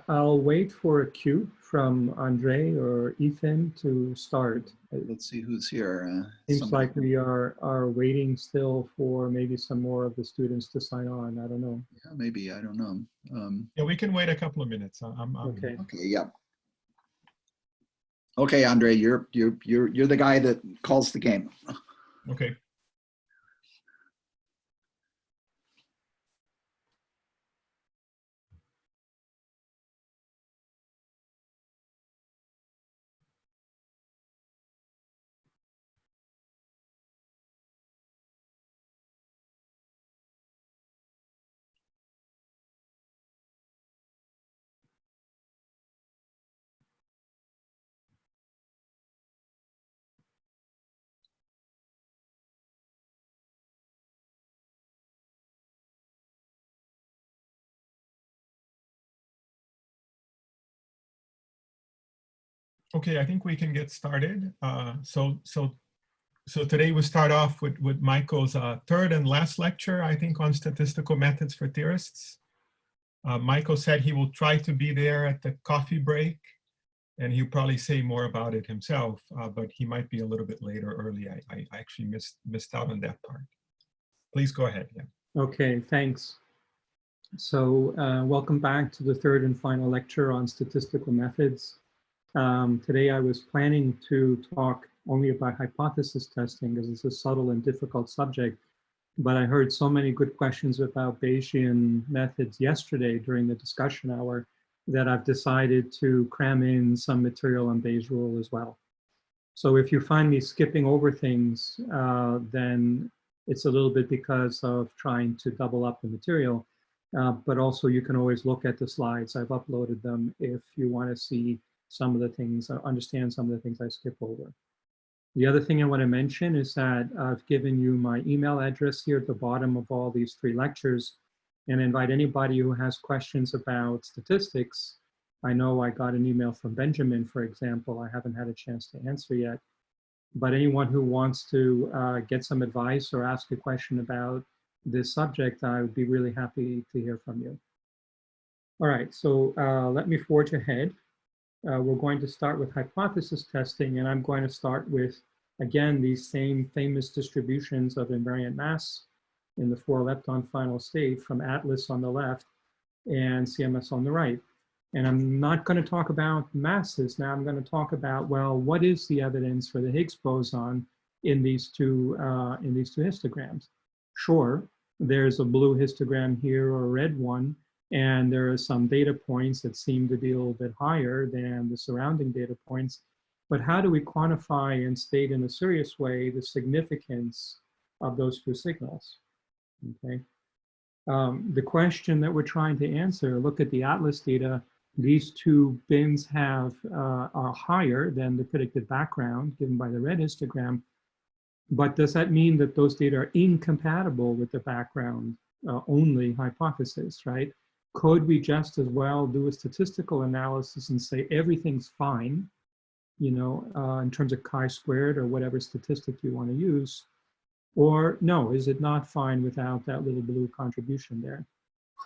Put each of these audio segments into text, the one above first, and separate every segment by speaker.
Speaker 1: I'll wait for a cue from Andre or Ethan to start.
Speaker 2: Let's see who's here.
Speaker 1: Seems like we are waiting still for maybe some more of the students to sign on. I don't know.
Speaker 2: Yeah, maybe, I don't know.
Speaker 3: Yeah, we can wait a couple of minutes.
Speaker 1: Okay.
Speaker 2: Okay, yeah. Okay, Andre, you're the guy that calls the game.
Speaker 3: Okay. Okay, I think we can get started. So today we start off with Michael's third and last lecture, I think, on statistical methods for theorists. Michael said he will try to be there at the coffee break, and he'll probably say more about it himself, but he might be a little bit late or early. I actually missed out on that part. Please go ahead. Yeah.
Speaker 1: Okay, thanks. So welcome back to the third and final lecture on statistical methods. Today I was planning to talk only about hypothesis testing because it's a subtle and difficult subject, but I heard so many good questions about Bayesian methods yesterday during the discussion hour that I've decided to cram in some material on Bayes' rule as well. So if you find me skipping over things, then it's a little bit because of trying to double up the material, but also you can always look at the slides. I've uploaded them if you want to see some of the things, understand some of the things I skip over. The other thing I want to mention is that I've given you my email address here at the bottom of all these 3 lectures, and I invite anybody who has questions about statistics. I know I got an email from Benjamin, for example. I haven't had a chance to answer yet, but anyone who wants to get some advice or ask a question about this subject, I would be really happy to hear from you. All right, so let me forge ahead. We're going to start with hypothesis testing, and I'm going to start with, again, these same famous distributions of invariant mass in the 4-lepton final state from Atlas on the left and CMS on the right. And I'm not going to talk about masses now. I'm going to talk about, well, what is the evidence for the Higgs boson in these two histograms? Sure, there's a blue histogram here or a red one, and there are some data points that seem to be a little bit higher than the surrounding data points. But how do we quantify and state in a serious way the significance of those 2 signals? Okay. The question that we're trying to answer, look at the Atlas data. These 2 bins are higher than the predicted background given by the red histogram. But does that mean that those data are incompatible with the background only hypothesis, right? Could we just as well do a statistical analysis and say everything's fine, you know, in terms of chi-squared or whatever statistic you want to use? Or no, is it not fine without that little blue contribution there?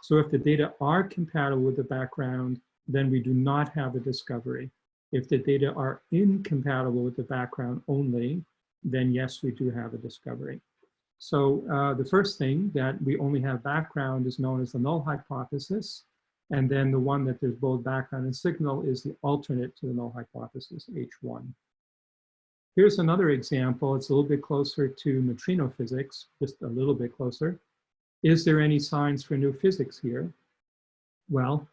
Speaker 1: So if the data are compatible with the background, then we do not have a discovery. If the data are incompatible with the background only, then yes, we do have a discovery. So the first thing that we only have background is known as the null hypothesis. And then the one that there's both background and signal is the alternate to the null hypothesis, H1. Here's another example. It's a little bit closer to neutrino physics, just a little bit closer. Is there any signs for new physics here? Well,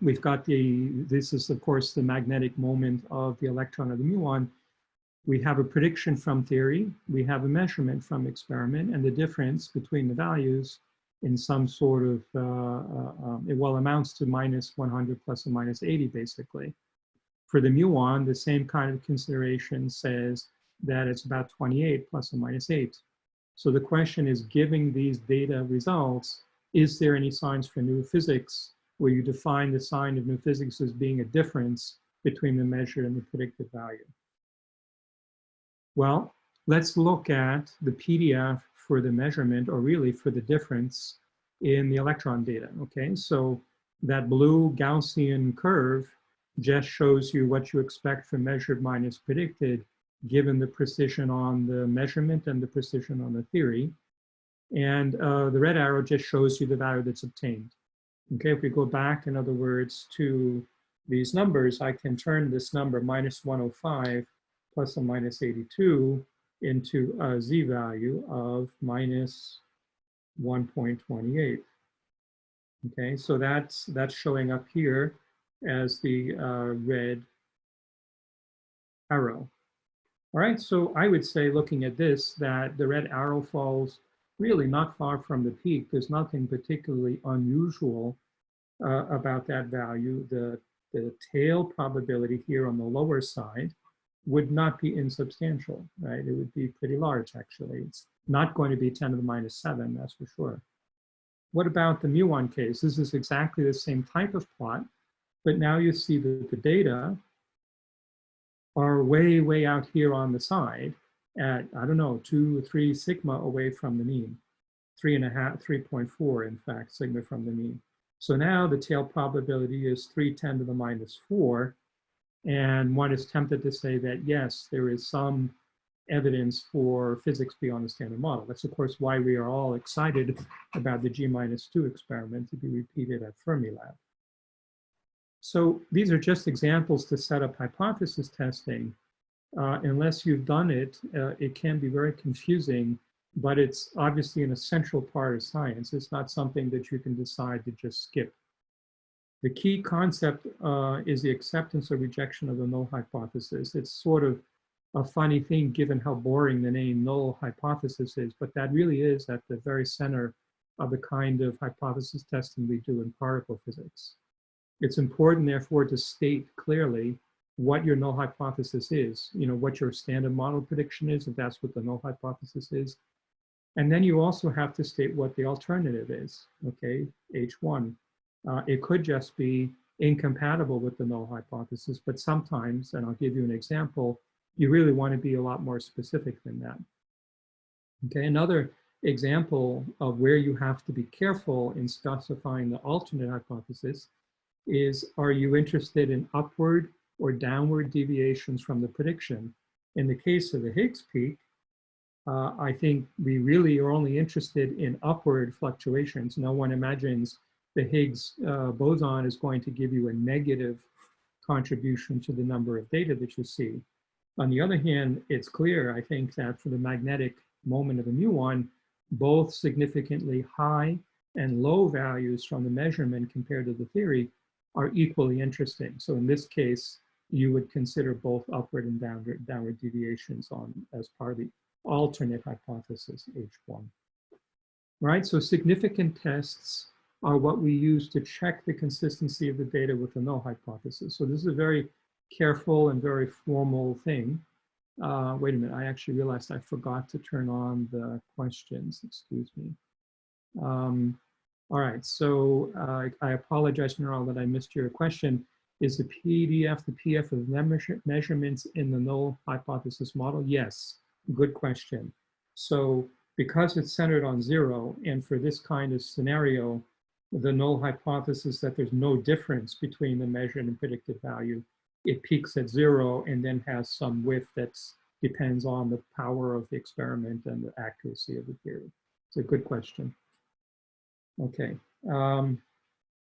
Speaker 1: we've got this is of course the magnetic moment of the electron or the muon. We have a prediction from theory, we have a measurement from experiment, and the difference between the values in some sort of, it well amounts to -100 plus or -80 basically. For the muon, the same kind of consideration says that it's about 28 plus or -8. So the question is, giving these data results, is there any signs for new physics where you define the sign of new physics as being a difference between the measured and the predicted value? Well, let's look at the PDF for the measurement, or really for the difference in the electron data, okay? So That blue Gaussian curve just shows you what you expect from measured minus predicted, given the precision on the measurement and the precision on the theory. And the red arrow just shows you the value that's obtained. Okay, if we go back, in other words, to these numbers, I can turn this number minus 105 plus a minus 82 into a z value of minus 1.28. Okay, so that's showing up here as the red arrow. All right, so I would say, looking at this, that the red arrow falls really not far from the peak. There's nothing particularly unusual about that value. The tail probability here on the lower side would not be insubstantial, right? It would be pretty large, actually. It's not going to be 10 to the minus 7, that's for sure. What about the mu1 case? This is exactly the same type of plot, but now you see that the data are way, way out here on the side at, I don't know, 2 or 3 sigma away from the mean. 3.5, 3.4, in fact, sigma from the mean. So now the tail probability is 310 to the minus 4. And one is tempted to say that, yes, there is some evidence for physics beyond the standard model. That's, of course, why we are all excited about the G-2 experiment to be repeated at Fermilab. So these are just examples to set up hypothesis testing. Unless you've done it, it can be very confusing, but it's obviously an essential part of science. It's not something that you can decide to just skip. The key concept is the acceptance or rejection of the null hypothesis. It's sort of a funny thing given how boring the name null hypothesis is, but that really is at the very center of the kind of hypothesis testing we do in particle physics. It's important, therefore, to state clearly what your null hypothesis is, what your standard model prediction is, if that's what the null hypothesis is. And then you also have to state what the alternative is, okay, H1. It could just be incompatible with the null hypothesis, but sometimes, and I'll give you an example, you really want to be a lot more specific than that. Okay, another example of where you have to be careful in specifying the alternate hypothesis is, are you interested in upward or downward deviations from the prediction? In the case of the Higgs peak, I think we really are only interested in upward fluctuations. No one imagines the Higgs boson is going to give you a negative contribution to the number of data that you see. On the other hand, it's clear, I think, that for the magnetic moment of the mu1, both significantly high and low values from the measurement compared to the theory are equally interesting. So in this case, you would consider both upward and downward deviations as part of the alternate hypothesis, H1. Right, so significant tests are what we use to check the consistency of the data with the null hypothesis. So this is a very careful and very formal thing. Wait a minute, I actually realized I forgot to turn on the questions, excuse me. All right, so I apologize, Neural, that I missed your question. Is the PDF the PF of measurements in the null hypothesis model? Yes, good question. So because it's centered on 0, and for this kind of scenario, the null hypothesis that there's no difference between the measured and predicted value, it peaks at 0 and then has some width that depends on the power of the experiment and the accuracy of the theory. It's a good question. Okay.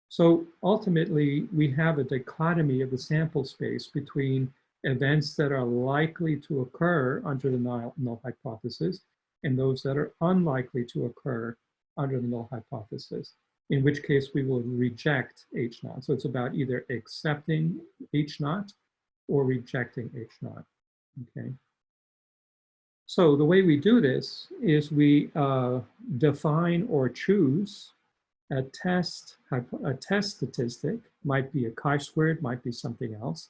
Speaker 1: So ultimately, we have a dichotomy of the sample space between events that are likely to occur under the null hypothesis and those that are unlikely to occur under the null hypothesis, in which case we will reject H0. So it's about either accepting H0 or rejecting H0, okay? So the way we do this is we define or choose a test statistic, might be a chi-squared, might be something else.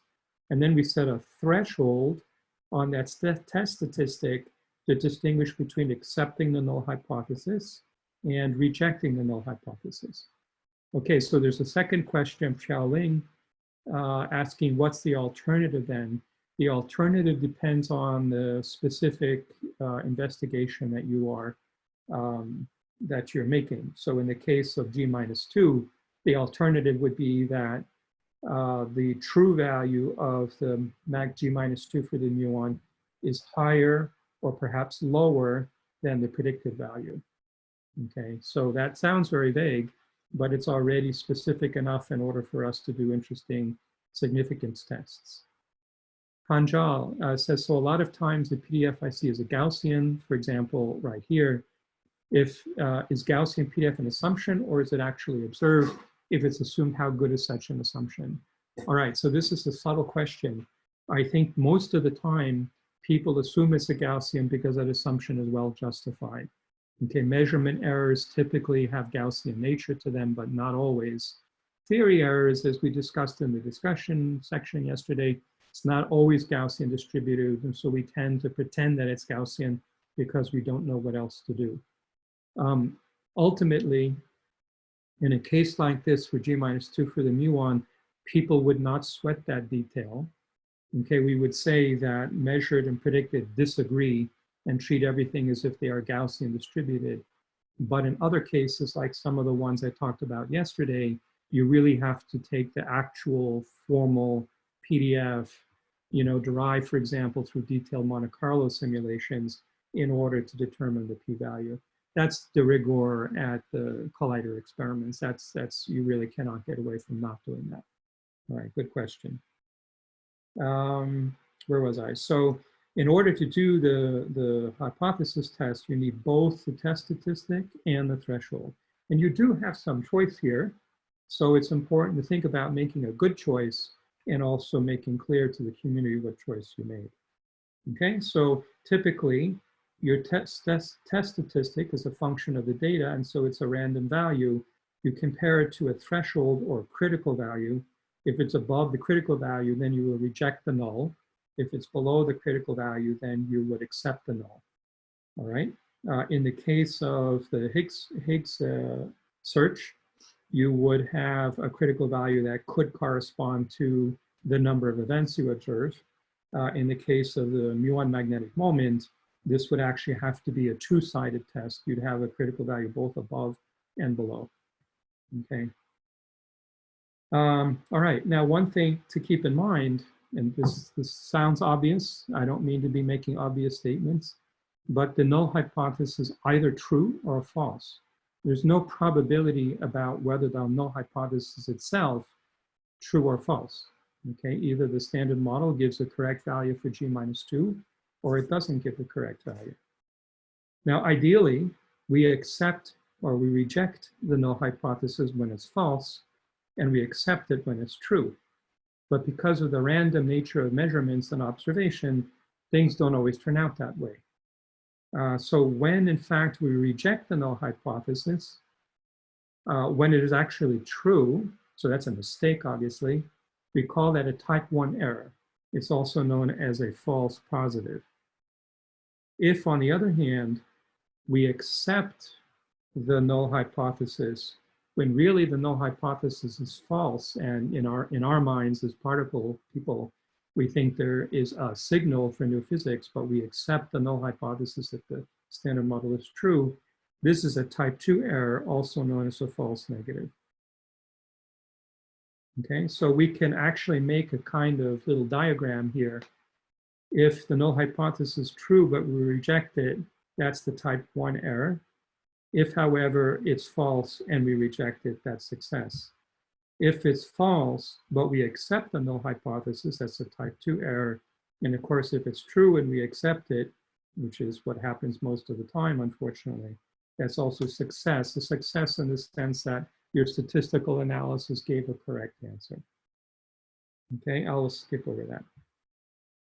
Speaker 1: And then we set a threshold on that test statistic to distinguish between accepting the null hypothesis and rejecting the null hypothesis. Okay, so there's a second question, Xiaoling, asking what's the alternative then? The alternative depends on the specific investigation that you are that you're making. So in the case of G-2, The alternative would be that the true value of the mag G minus 2 for the muon is higher or perhaps lower than the predicted value. Okay, so that sounds very vague, but it's already specific enough in order for us to do interesting significance tests. Panjal says, so a lot of times the PDF I see is a Gaussian, for example, right here. If is Gaussian PDF an assumption or is it actually observed? If it's assumed, how good is such an assumption? All right, so this is a subtle question. I think most of the time people assume it's a Gaussian because that assumption is well justified. Okay, measurement errors typically have Gaussian nature to them, but not always. Theory errors, as we discussed in the discussion section yesterday, it's not always Gaussian distributed, and so we tend to pretend that it's Gaussian because we don't know what else to do. Ultimately, in a case like this for G minus 2 for the muon, people would not sweat that detail. Okay, we would say that measured and predicted disagree and treat everything as if they are Gaussian distributed. But in other cases, like some of the ones I talked about yesterday, you really have to take the actual formal PDF, derived, for example, through detailed Monte Carlo simulations in order to determine the p-value. That's de rigueur at the collider experiments. That's you really cannot get away from not doing that. All right, good question. Where was I? So in order to do the hypothesis test, you need both the test statistic and the threshold. And you do have some choice here. So it's important to think about making a good choice and also making clear to the community what choice you made. Okay, so typically your test statistic is a function of the data, and so it's a random value. You compare it to a threshold or critical value. If it's above the critical value, then you will reject the null. If it's below the critical value, then you would accept the null. All right. In the case of the Higgs search, you would have a critical value that could correspond to the number of events you observe. In the case of the muon magnetic moment, this would actually have to be a two-sided test. You'd have a critical value both above and below. Okay. All right. Now, one thing to keep in mind, and this sounds obvious. I don't mean to be making obvious statements, but the null hypothesis is either true or false. There's no probability about whether the null hypothesis itself true or false. Okay, either the standard model gives a correct value for G minus 2, or it doesn't give the correct value. Now, ideally, we accept or we reject the null hypothesis when it's false, and we accept it when it's true. But because of the random nature of measurements and observation, things don't always turn out that way. So when, in fact, we reject the null hypothesis, when it is actually true, so that's a mistake, obviously, we call that a type 1 error. It's also known as a false positive. If, on the other hand, we accept the null hypothesis when really the null hypothesis is false, and in our minds as particle people, we think there is a signal for new physics, but we accept the null hypothesis that the standard model is true, this is a type 2 error, also known as a false negative. Okay, so we can actually make a kind of little diagram here. If the null hypothesis is true, but we reject it, that's the type 1 error. If, however, it's false and we reject it, that's success. If it's false, but we accept the null hypothesis, that's a type 2 error. And of course, if it's true and we accept it, which is what happens most of the time, unfortunately, that's also success. A success in the sense that your statistical analysis gave a correct answer. Okay, I'll skip over that.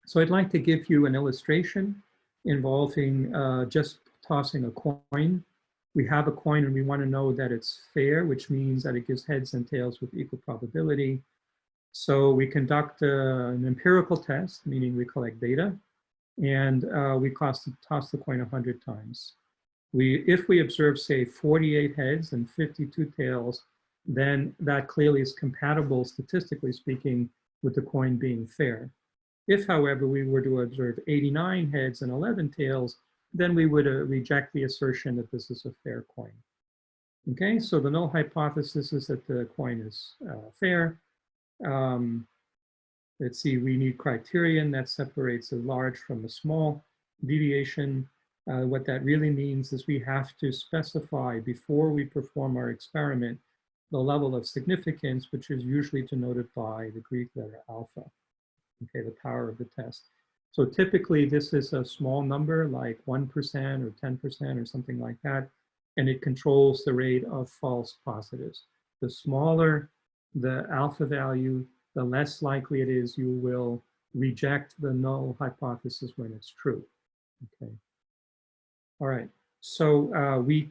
Speaker 1: So I'd like to give you an illustration involving just tossing a coin. We have a coin and we want to know that it's fair, which means that it gives heads and tails with equal probability. So we conduct an empirical test, meaning we collect data, and we toss the coin 100 times. If we observe, say, 48 heads and 52 tails, then that clearly is compatible, statistically speaking, with the coin being fair. If, however, we were to observe 89 heads and 11 tails, then we would reject the assertion that this is a fair coin. Okay, so the null hypothesis is that the coin is fair. Let's see, we need criterion that separates a large from a small deviation. What that really means is we have to specify before we perform our experiment the level of significance, which is usually denoted by the Greek letter alpha, okay, the power of the test. So typically this is a small number like 1% or 10% or something like that, and it controls the rate of false positives. The smaller the alpha value, the less likely it is you will reject the null hypothesis when it's true. Okay. All right. So we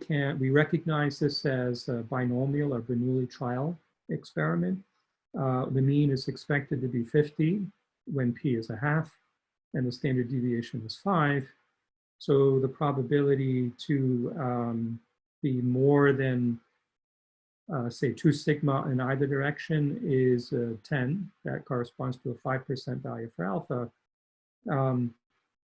Speaker 1: recognize this as a binomial or Bernoulli trial experiment. The mean is expected to be 50 when p is a half, and the standard deviation is 5. So the probability to be more than say 2 sigma in either direction is 10. That corresponds to a 5% value for alpha.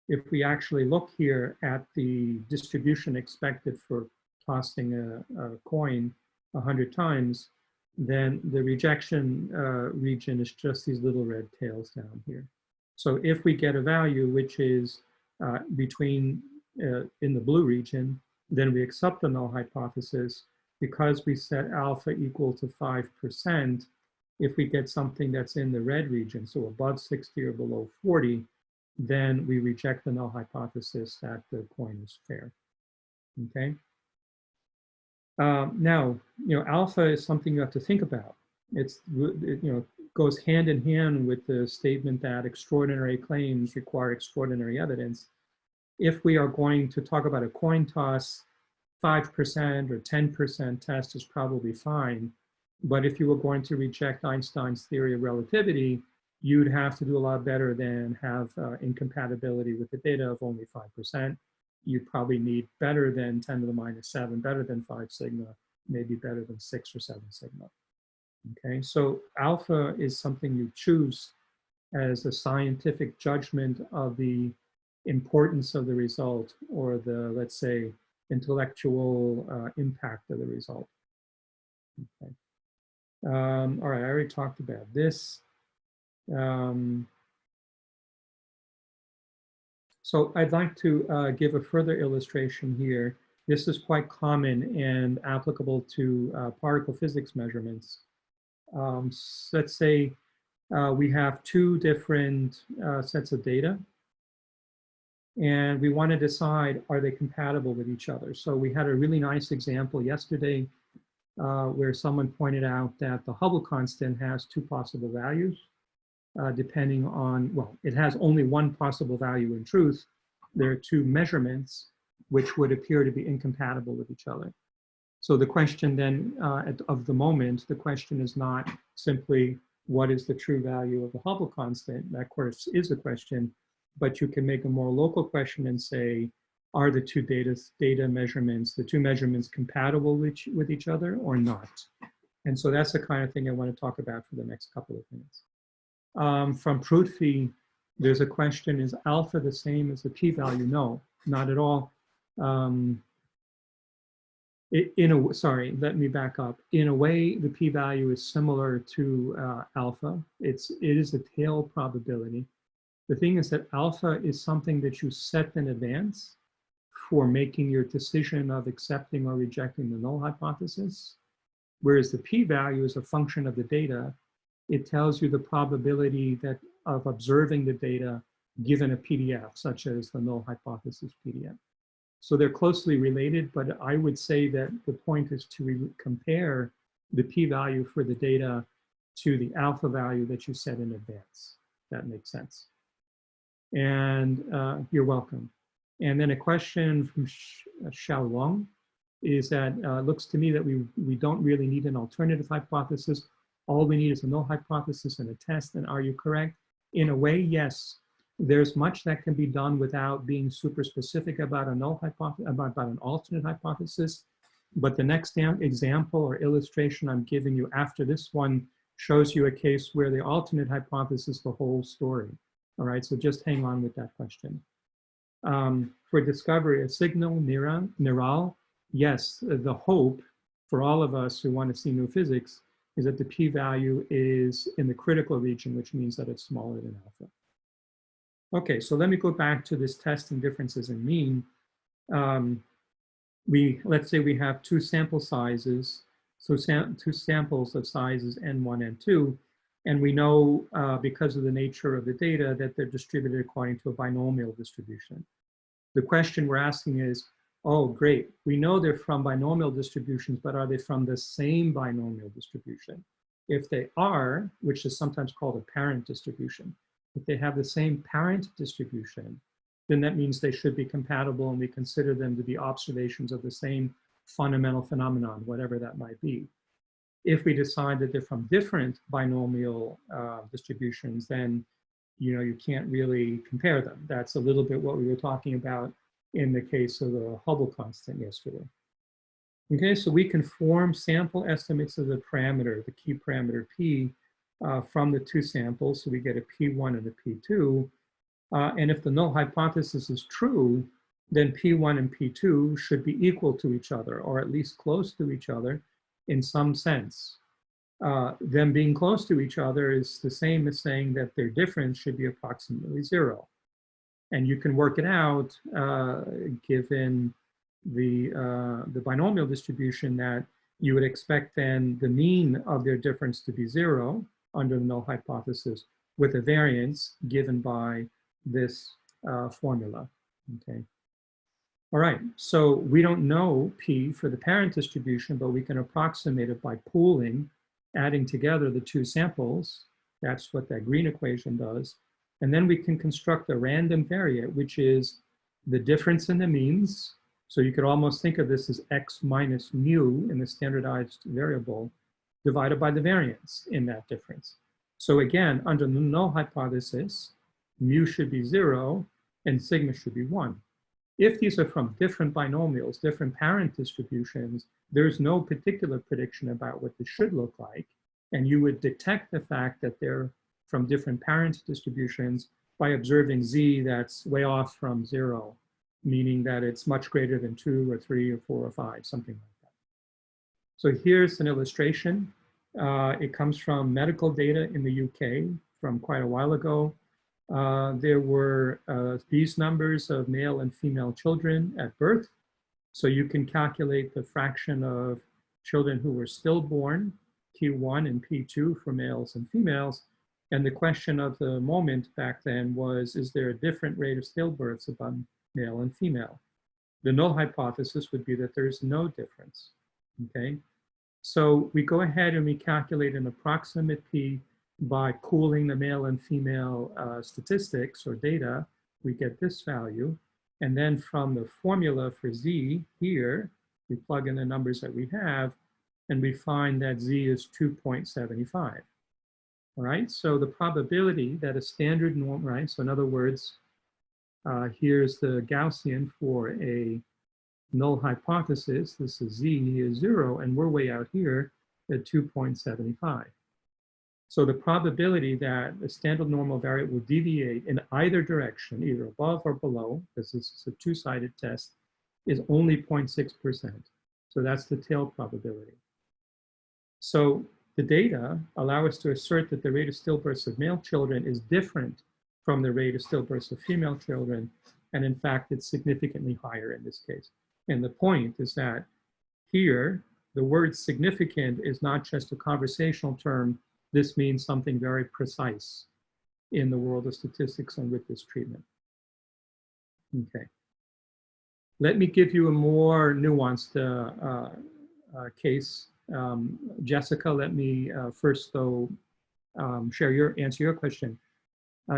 Speaker 1: If we actually look here at the distribution expected for tossing a coin 100 times, then the rejection region is just these little red tails down here. So if we get a value which is between in the blue region, then we accept the null hypothesis. Because we set alpha equal to 5%, if we get something that's in the red region, so above 60 or below 40, then we reject the null hypothesis that the coin is fair. Okay. Now, alpha is something you have to think about. It goes hand in hand with the statement that extraordinary claims require extraordinary evidence. If we are going to talk about a coin toss, 5% or 10% test is probably fine. But if you were going to reject Einstein's theory of relativity, you'd have to do a lot better than have incompatibility with the data of only 5%. You'd probably need better than 10 to the minus 7, better than 5 sigma, maybe better than 6 or 7 sigma. Okay, so alpha is something you choose as a scientific judgment of the importance of the result, or the, let's say, intellectual impact of the result. Okay. All right, I already talked about this. So I'd like to give a further illustration here. This is quite common and applicable to particle physics measurements. Let's say we have 2 different sets of data, and we want to decide, are they compatible with each other? So we had a really nice example yesterday where someone pointed out that the Hubble constant has 2 possible values, depending on, well, it has only 1 possible value in truth. There are 2 measurements which would appear to be incompatible with each other. So the question then, of the moment, the question is not simply what is the true value of the Hubble constant. That, of course, is a question. But you can make a more local question and say, are the 2 data measurements, the 2 measurements compatible with each other or not? And so that's the kind of thing I want to talk about for the next couple of minutes. From Prudfi, there's a question, is alpha the same as the p-value? No, not at all. Sorry, let me back up. In a way, the p-value is similar to alpha. It is a tail probability. The thing is that alpha is something that you set in advance for making your decision of accepting or rejecting the null hypothesis, whereas the p-value is a function of the data. It tells you the probability of observing the data given a PDF, such as the null hypothesis PDF. So they're closely related, but I would say that the point is to compare the p-value for the data to the alpha value that you set in advance. That makes sense. And you're welcome. And then a question from Xiao Wang is that looks to me that we don't really need an alternative hypothesis. All we need is a null hypothesis and a test. And are you correct? In a way, yes. There's much that can be done without being super specific about a null hypothesis, about an alternate hypothesis. But the next example or illustration I'm giving you after this one shows you a case where the alternate hypothesis is the whole story. All right, so just hang on with that question. For discovery, a signal neural, yes, the hope for all of us who want to see new physics is that the p-value is in the critical region, which means that it's smaller than alpha. Okay, so let me go back to this testing differences in mean. Let's say we have two sample sizes, so two samples of sizes n1, n2, and we know because of the nature of the data that they're distributed according to a binomial distribution. The question we're asking is, oh, great, we know they're from binomial distributions, but are they from the same binomial distribution? If they are, which is sometimes called a parent distribution, if they have the same parent distribution, then that means they should be compatible and we consider them to be observations of the same fundamental phenomenon, whatever that might be. If we decide that they're from different binomial distributions, then you can't really compare them. That's a little bit what we were talking about in the case of the Hubble constant yesterday. Okay, so we can form sample estimates of the parameter, the key parameter P, from the two samples. So we get a P1 and a P2. And if the null hypothesis is true, then P1 and P2 should be equal to each other, or at least close to each other in some sense. Them being close to each other is the same as saying that their difference should be approximately 0. And you can work it out given the binomial distribution that you would expect then the mean of their difference to be 0 under the null hypothesis with a variance given by this formula, okay? All right, so we don't know P for the parent distribution, but we can approximate it by pooling, adding together the two samples. That's what that green equation does. And then we can construct a random variate, which is the difference in the means. So you could almost think of this as x minus mu in the standardized variable divided by the variance in that difference. So again, under the null hypothesis, mu should be 0 and sigma should be 1. If these are from different binomials, different parent distributions, there's no particular prediction about what this should look like. And you would detect the fact that they're from different parent distributions by observing z that's way off from 0, meaning that it's much greater than 2 or 3 or 4 or 5, something like that. So here's an illustration. It comes from medical data in the UK from quite a while ago. There were these numbers of male and female children at birth. So you can calculate the fraction of children who were stillborn, P1 and P2 for males and females. And the question of the moment back then was, is there a different rate of stillbirths among male and female? The null hypothesis would be that there's no difference, okay? So we go ahead and we calculate an approximate P by pooling the male and female statistics or data. We get this value. And then from the formula for Z here, we plug in the numbers that we have, and we find that Z is 2.75. All right, so the probability that a standard norm, right? So in other words, here's the Gaussian for a null hypothesis. This is Z is 0, and we're way out here at 2.75. So the probability that the standard normal variate will deviate in either direction, either above or below, because this is a two-sided test, is only 0.6%. So that's the tail probability. So the data allow us to assert that the rate of stillbirths of male children is different from the rate of stillbirths of female children. And in fact, it's significantly higher in this case. And the point is that here, the word significant is not just a conversational term. This means something very precise in the world of statistics and with this treatment. Okay. Let me give you a more nuanced case. Jessica, let me first though answer your question.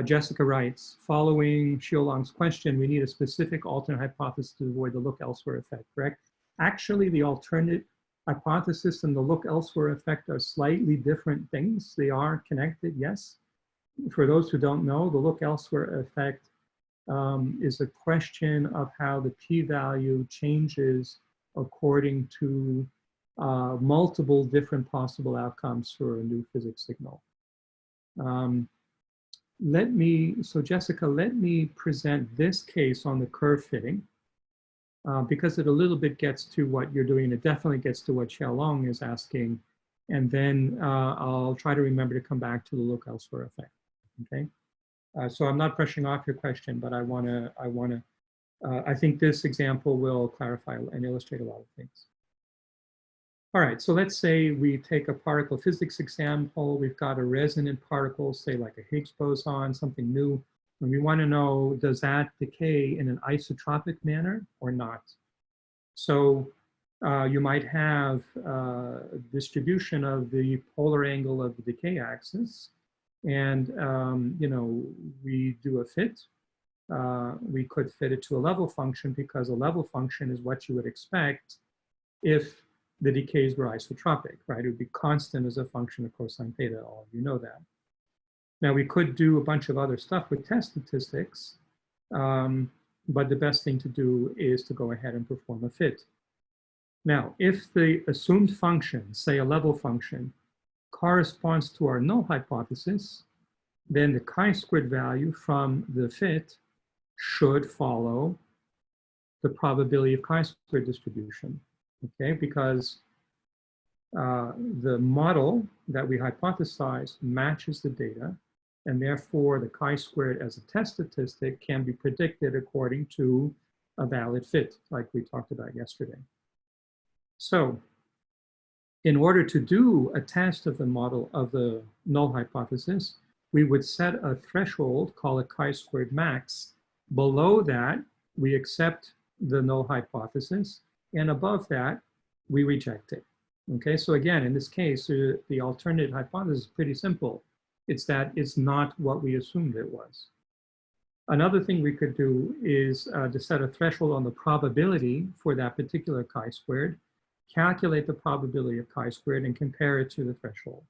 Speaker 1: Jessica writes, following Xiaolong's question, we need a specific alternate hypothesis to avoid the look elsewhere effect, correct? Actually, the alternate hypothesis and the look elsewhere effect are slightly different things. They are connected, yes. For those who don't know, the look elsewhere effect is a question of how the p-value changes according to multiple different possible outcomes for a new physics signal. So Jessica, let me present this case on the curve fitting. because it a little bit gets to what you're doing. It definitely gets to what Xiaolong is asking. And then I'll try to remember to come back to the look elsewhere effect, okay? So I'm not brushing off your question, but I think this example will clarify and illustrate a lot of things. All right, so let's say we take a particle physics example. We've got a resonant particle, say like a Higgs boson, something new. And we want to know, does that decay in an isotropic manner or not? So you might have a distribution of the polar angle of the decay axis. And, you know, we do a fit. We could fit it to a level function because a level function is what you would expect if the decays were isotropic, right? It would be constant as a function of cosine theta, all of you know that. Now we could do a bunch of other stuff with test statistics, but the best thing to do is to go ahead and perform a fit. Now, if the assumed function, say a level function, corresponds to our null hypothesis, then the chi-squared value from the fit should follow the probability of chi-squared distribution, okay? Because the model that we hypothesize matches the data, and therefore the chi-squared as a test statistic can be predicted according to a valid fit, like we talked about yesterday. So in order to do a test of the model of the null hypothesis, we would set a threshold, call it chi-squared max. Below that, we accept the null hypothesis, and above that, we reject it. Okay, so again, in this case, the alternate hypothesis is pretty simple. It's that it's not what we assumed it was. Another thing we could do is to set a threshold on the probability for that particular chi-squared, calculate the probability of chi-squared, and compare it to the threshold.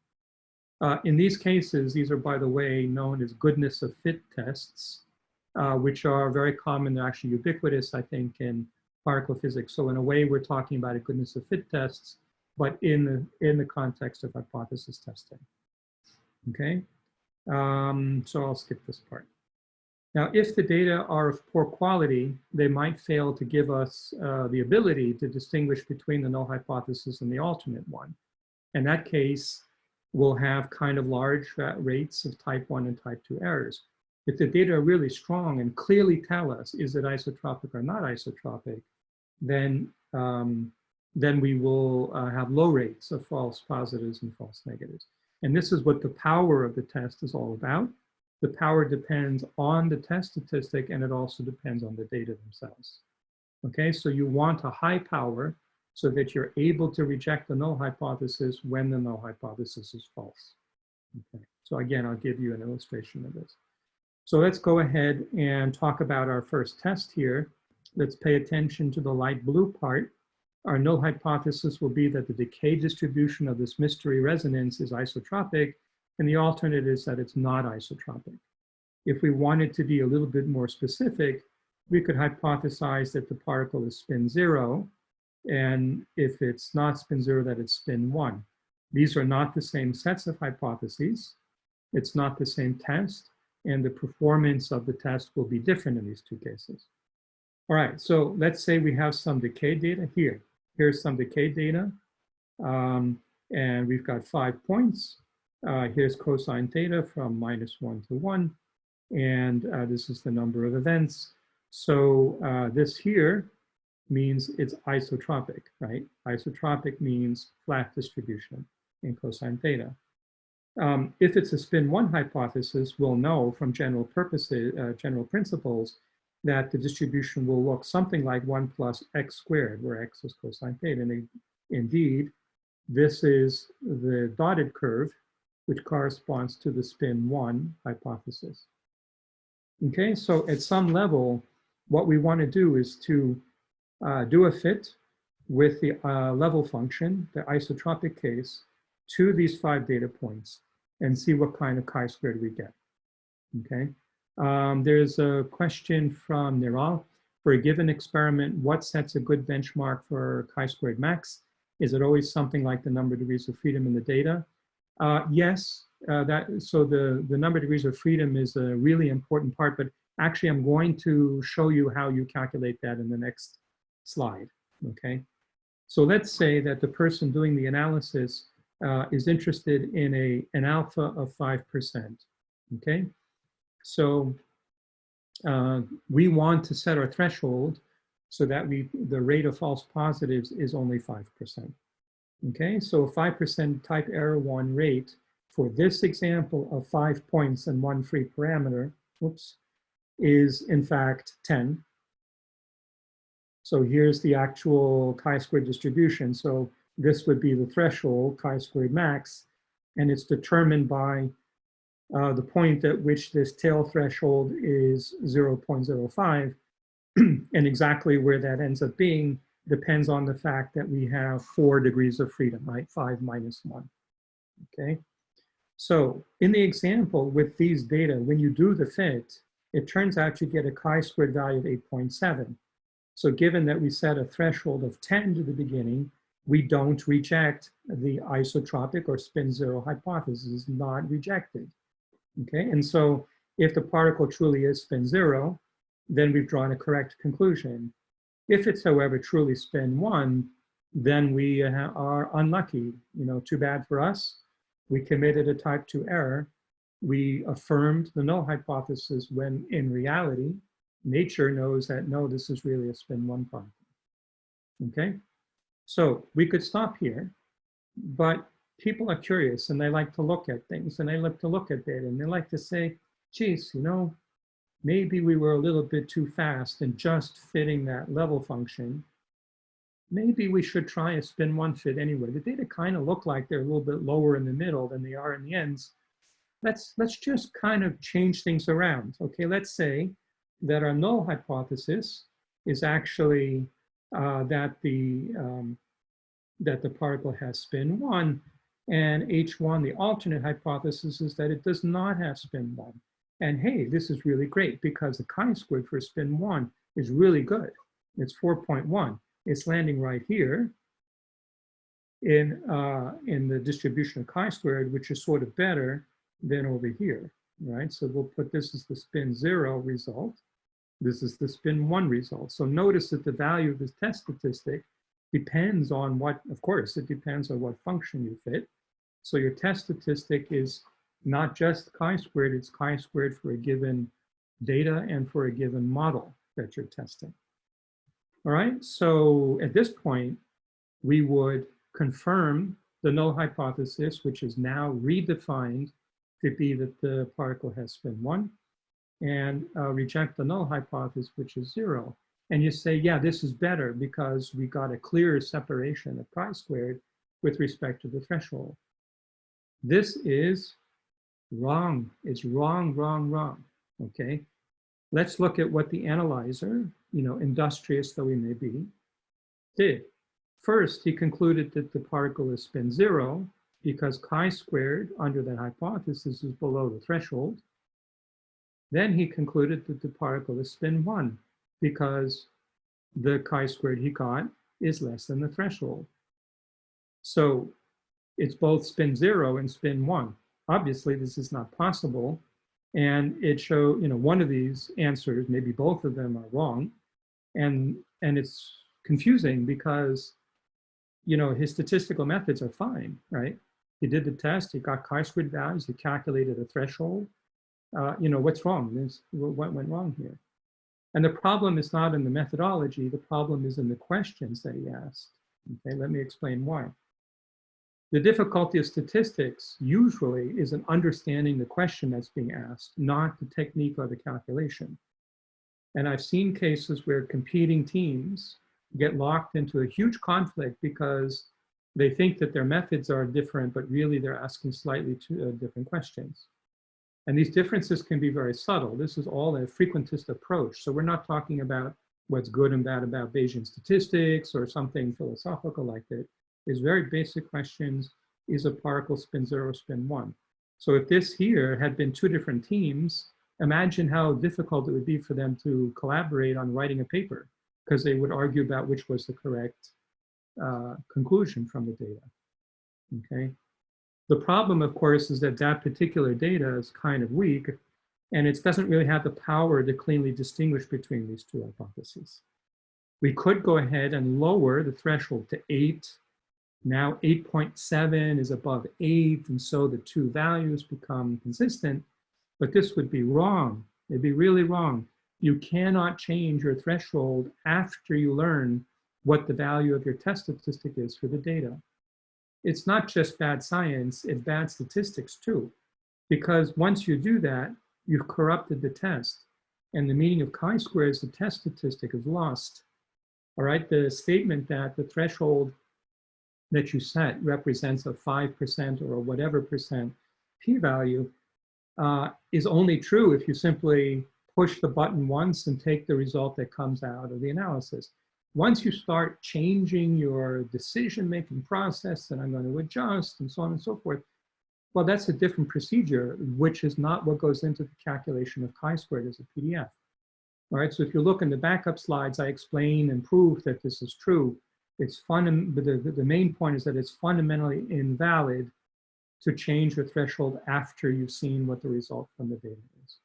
Speaker 1: In these cases, these are, by the way, known as goodness of fit tests, which are very common. They're actually ubiquitous, I think, in particle physics. So in a way, we're talking about a goodness of fit tests, but in the context of hypothesis testing. Okay, so I'll skip this part. Now, if the data are of poor quality, they might fail to give us the ability to distinguish between the null hypothesis and the alternate one. In that case, we'll have kind of large rates of type 1 and type 2 errors. If the data are really strong and clearly tell us, is it isotropic or not isotropic, then we will have low rates of false positives and false negatives. And this is what the power of the test is all about. The power depends on the test statistic, and it also depends on the data themselves. Okay, so you want a high power so that you're able to reject the null hypothesis when the null hypothesis is false. Okay, so again, I'll give you an illustration of this. So let's go ahead and talk about our first test here. Let's pay attention to the light blue part. Our null hypothesis will be that the decay distribution of this mystery resonance is isotropic, and the alternate is that it's not isotropic. If we wanted to be a little bit more specific, we could hypothesize that the particle is spin 0, and if it's not spin 0, that it's spin 1. These are not the same sets of hypotheses. It's not the same test, and the performance of the test will be different in these two cases. All right, so let's say we have some decay data here. Here's some decay data, and we've got 5 points. Here's cosine theta from -1 to 1, and this is the number of events. So this here means it's isotropic, right? Isotropic means flat distribution in cosine theta. If it's a spin 1 hypothesis, we'll know from general principles that the distribution will look something like 1 plus x squared, where x is cosine theta. And indeed, this is the dotted curve, which corresponds to the spin 1 hypothesis. Okay, so at some level, what we want to do is to do a fit with the level function, the isotropic case, to these 5 data points and see what kind of chi-squared we get. Okay, there's a question from Niral. For a given experiment, what sets a good benchmark for chi-squared max? Is it always something like the number of degrees of freedom in the data? Yes, so the number of degrees of freedom is a really important part, but actually I'm going to show you how you calculate that in the next slide, okay? So let's say that the person doing the analysis is interested in an alpha of 5%, okay? So we want to set our threshold so that the rate of false positives is only 5%, okay? So a 5% type error 1 rate for this example of 5 points and 1 free parameter, whoops, is in fact 10. So here's the actual chi-square distribution. So this would be the threshold, chi-squared max, and it's determined by the point at which this tail threshold is 0.05, and exactly where that ends up being depends on the fact that we have 4 degrees of freedom, right? 5 minus 1, okay? So in the example with these data, when you do the fit, it turns out you get a chi-squared value of 8.7. So given that we set a threshold of 10 to the beginning, we don't reject the isotropic or spin zero hypothesis, not rejected, okay? And so if the particle truly is spin zero, then we've drawn a correct conclusion. If it's, however, truly spin 1, then we are unlucky. You know, too bad for us. We committed a type 2 error. We affirmed the null hypothesis when in reality, nature knows that, no, this is really a spin 1 particle, okay? So we could stop here, but people are curious and they like to look at things and they like to look at data and they like to say, geez, you know, maybe we were a little bit too fast in just fitting that level function. Maybe we should try a spin 1 fit anyway. The data kind of look like they're a little bit lower in the middle than they are in the ends. Let's just kind of change things around. Okay, let's say that our null hypothesis is actually that the particle has spin 1, and H1, the alternate hypothesis, is that it does not have spin 1. And hey, this is really great because the chi-squared for spin 1 is really good. It's 4.1. It's landing right here in the distribution of chi-squared, which is sort of better than over here, right? So we'll put this as the spin 0 result. This is the spin 1 result. So notice that the value of this test statistic depends on what, of course, it depends on what function you fit. So your test statistic is not just chi-squared, it's chi-squared for a given data and for a given model that you're testing. All right, so at this point, we would confirm the null hypothesis, which is now redefined to be that the particle has spin 1, and reject the null hypothesis, which is 0. And you say, yeah, this is better because we got a clearer separation of chi-squared with respect to the threshold. This is wrong. It's wrong, wrong, wrong, okay? Let's look at what the analyzer, you know, industrious though he may be, did. First, he concluded that the particle is spin 0 because chi-squared under that hypothesis is below the threshold. Then he concluded that the particle is spin 1 because the chi-squared he got is less than the threshold. So it's both spin 0 and spin 1. Obviously, this is not possible. And it showed, you know, one of these answers, maybe both of them are wrong. And it's confusing because, you know, his statistical methods are fine, right? He did the test, he got chi-squared values, he calculated a threshold. You know, what's wrong? What went wrong here? And the problem is not in the methodology, the problem is in the questions that he asked. Okay, let me explain why. The difficulty of statistics usually is in understanding the question that's being asked, not the technique or the calculation. And I've seen cases where competing teams get locked into a huge conflict because they think that their methods are different, but really they're asking slightly different questions. And these differences can be very subtle. This is all a frequentist approach. So we're not talking about what's good and bad about Bayesian statistics or something philosophical like that. It's very basic questions. Is a particle spin 0 or spin 1? So if this here had been 2 different teams, imagine how difficult it would be for them to collaborate on writing a paper because they would argue about which was the correct conclusion from the data, okay? The problem, of course, is that that particular data is kind of weak and it doesn't really have the power to cleanly distinguish between these 2 hypotheses. We could go ahead and lower the threshold to 8. Now 8.7 is above 8, and so the two values become consistent, but this would be wrong. It'd be really wrong. You cannot change your threshold after you learn what the value of your test statistic is for the data. It's not just bad science, it's bad statistics too, because once you do that, you've corrupted the test, and the meaning of chi-square is the test statistic is lost. All right, the statement that the threshold that you set represents a 5% or a whatever percent p-value is only true if you simply push the button once and take the result that comes out of the analysis. Once you start changing your decision-making process, and I'm going to adjust and so on and so forth, well, that's a different procedure, which is not what goes into the calculation of chi-squared as a PDF. All right, so if you look in the backup slides, I explain and prove that this is true. It's the main point is that it's fundamentally invalid to change your threshold after you've seen what the result from the data is.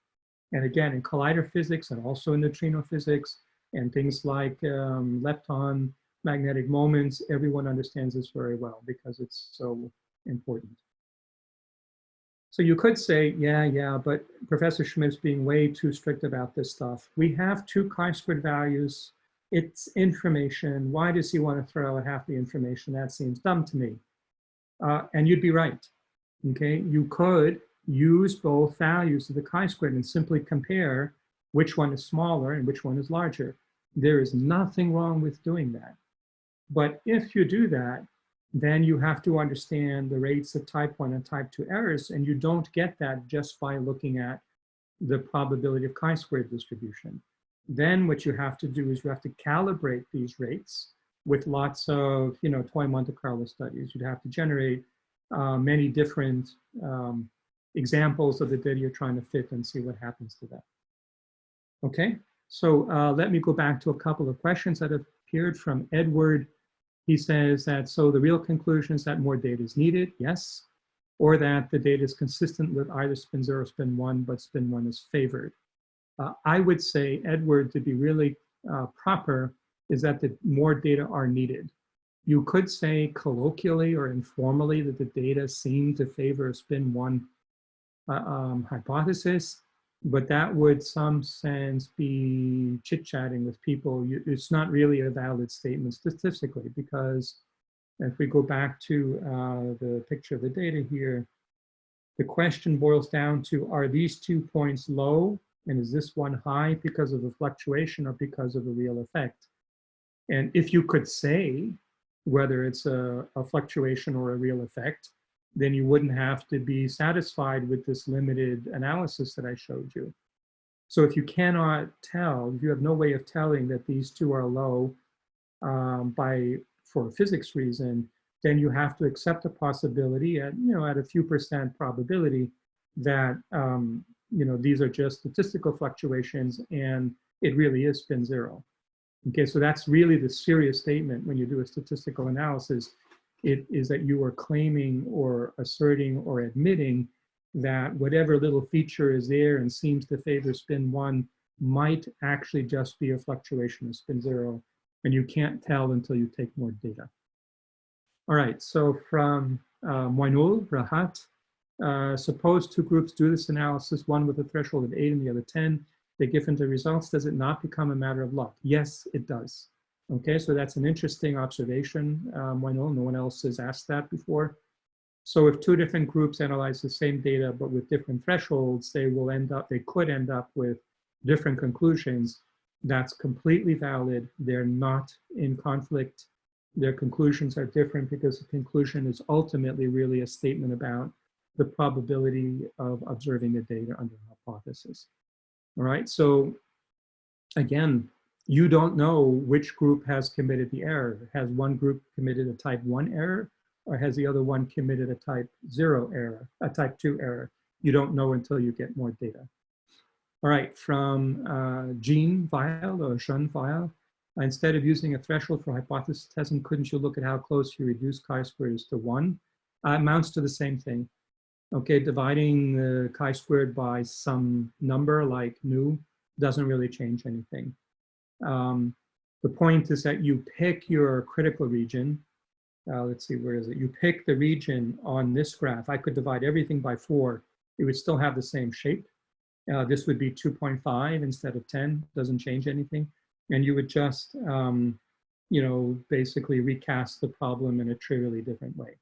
Speaker 1: And again, in collider physics and also in neutrino physics and things like lepton magnetic moments, everyone understands this very well because it's so important. So you could say, yeah, but Professor Schmitt's being way too strict about this stuff. We have two chi-squared values. It's information. Why does he want to throw out half the information? That seems dumb to me. And you'd be right. Okay, you could use both values of the chi-squared and simply compare which one is smaller and which one is larger. There is nothing wrong with doing that. But if you do that, then you have to understand the rates of type 1 and type 2 errors, and you don't get that just by looking at the probability of chi-squared distribution. Then what you have to do is you have to calibrate these rates with lots of, toy Monte Carlo studies. You'd have to generate many different examples of the data you're trying to fit and see what happens to that. Okay, so let me go back to a couple of questions that have appeared from Edward. He says that, so the real conclusion is that more data is needed, yes, or that the data is consistent with either spin 0 or spin 1, but spin 1 is favored. I would say, Edward, to be really proper, is that the more data are needed. You could say colloquially or informally that the data seem to favor a spin 1 hypothesis, but that would, some sense, be chit-chatting with people. It's not really a valid statement statistically, because if we go back to the picture of the data here, the question boils down to, are these 2 points low? And is this one high because of the fluctuation or because of the real effect? And if you could say whether it's a fluctuation or a real effect, then you wouldn't have to be satisfied with this limited analysis that I showed you. So if you cannot tell, if you have no way of telling that these two are low for a physics reason, then you have to accept the possibility at, at a few percent probability that, these are just statistical fluctuations and it really is spin 0. Okay, so that's really the serious statement when you do a statistical analysis. It is that you are claiming or asserting or admitting that whatever little feature is there and seems to favor spin 1 might actually just be a fluctuation of spin 0, and you can't tell until you take more data. All right, so from Moinul, Rahat, suppose two groups do this analysis, one with a threshold of 8 and the other 10. They give into results. Does it not become a matter of luck? Yes, it does. Okay, so that's an interesting observation. Moinul, no one else has asked that before. So if two different groups analyze the same data but with different thresholds, they could end up with different conclusions. That's completely valid. They're not in conflict. Their conclusions are different because the conclusion is ultimately really a statement about the probability of observing the data under a hypothesis. All right, so again, you don't know which group has committed the error. Has one group committed a type 1 error, or has the other one committed a type 0 error, a type 2 error? You don't know until you get more data. All right, from Jean Weil or Jean Weil, instead of using a threshold for hypothesis testing, couldn't you look at how close you reduce chi-squares to 1? Amounts to the same thing. Okay, dividing the chi-squared by some number like nu doesn't really change anything. The point is that you pick your critical region. Let's see, where is it? You pick the region on this graph. I could divide everything by 4. It would still have the same shape. This would be 2.5 instead of 10. Doesn't change anything. And you would just, you know, basically recast the problem in a trivially different way.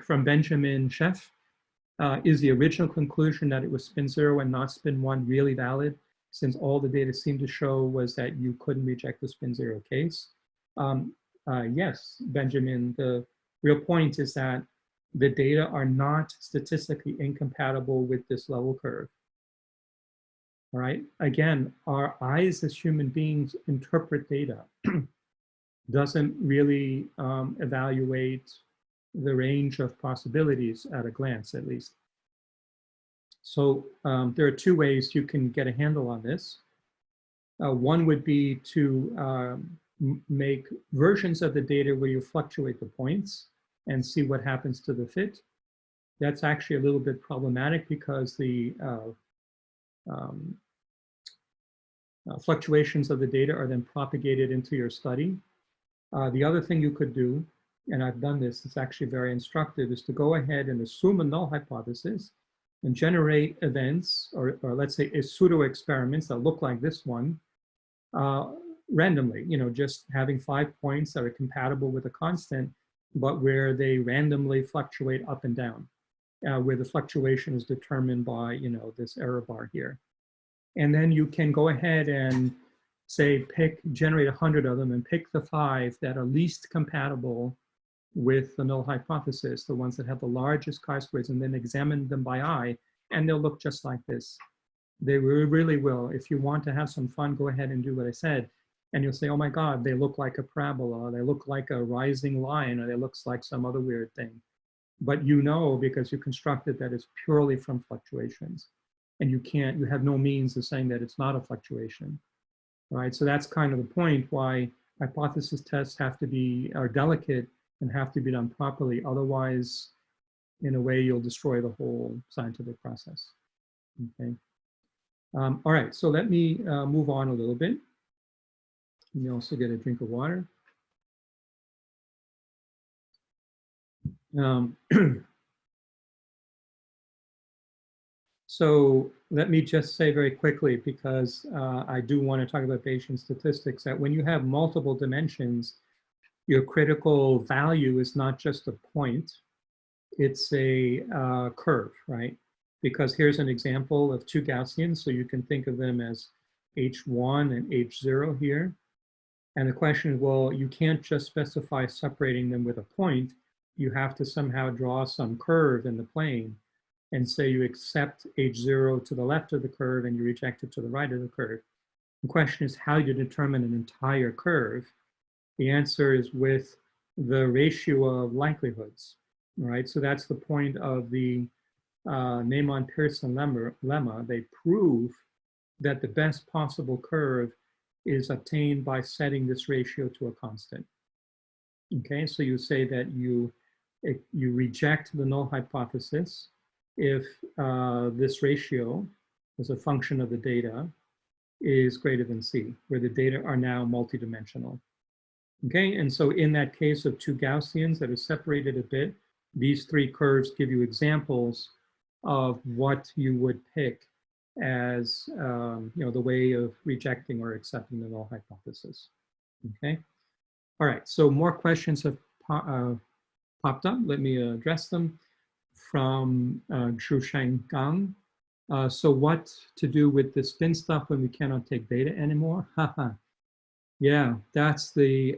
Speaker 1: From Benjamin Sheff, is the original conclusion that it was spin 0 and not spin 1 really valid, since all the data seemed to show was that you couldn't reject the spin 0 case? Yes, Benjamin, the real point is that the data are not statistically incompatible with this level curve. All right, again, our eyes as human beings interpret data, doesn't really evaluate the range of possibilities at a glance, at least. So there are 2 ways you can get a handle on this. One would be to make versions of the data where you fluctuate the points and see what happens to the fit. That's actually a little bit problematic because the fluctuations of the data are then propagated into your study. The other thing you could do, and I've done this, it's actually very instructive, is to go ahead and assume a null hypothesis and generate events, or let's say a pseudo experiments that look like this one, randomly, you know, just having 5 points that are compatible with a constant, but where they randomly fluctuate up and down, where the fluctuation is determined by, you know, this error bar here. And then you can go ahead and say, generate 100 of them and pick the 5 that are least compatible with the null hypothesis, the ones that have the largest chi-squares, and then examine them by eye, and they'll look just like this. They really will. If you want to have some fun, go ahead and do what I said. And you'll say, oh my God, they look like a parabola, or they look like a rising line, or they look like some other weird thing. But you know, because you constructed that it's purely from fluctuations. And you have no means of saying that it's not a fluctuation. Right? So that's kind of the point why hypothesis tests are delicate and have to be done properly. Otherwise, in a way, you'll destroy the whole scientific process. Okay. All right, so let me move on a little bit. Let me also get a drink of water. So let me just say very quickly, because I do want to talk about Bayesian statistics, that when you have multiple dimensions, your critical value is not just a point, it's a curve, right? Because here's an example of 2 Gaussians, so you can think of them as H1 and H0 here. And the question is, well, you can't just specify separating them with a point. You have to somehow draw some curve in the plane and say you accept H0 to the left of the curve and you reject it to the right of the curve. The question is how you determine an entire curve. The answer is with the ratio of likelihoods, right? So that's the point of the Neyman-Pearson lemma. They prove that the best possible curve is obtained by setting this ratio to a constant. Okay, so you say that you reject the null hypothesis if this ratio, as a function of the data, is greater than C, where the data are now multidimensional. Okay, and so in that case of 2 Gaussians that are separated a bit, these 3 curves give you examples of what you would pick as you know, the way of rejecting or accepting the null hypothesis. Okay, all right, so more questions have popped up. Let me address them. From Zhu Shenggang. So what to do with the spin stuff when we cannot take data anymore? Yeah, that's the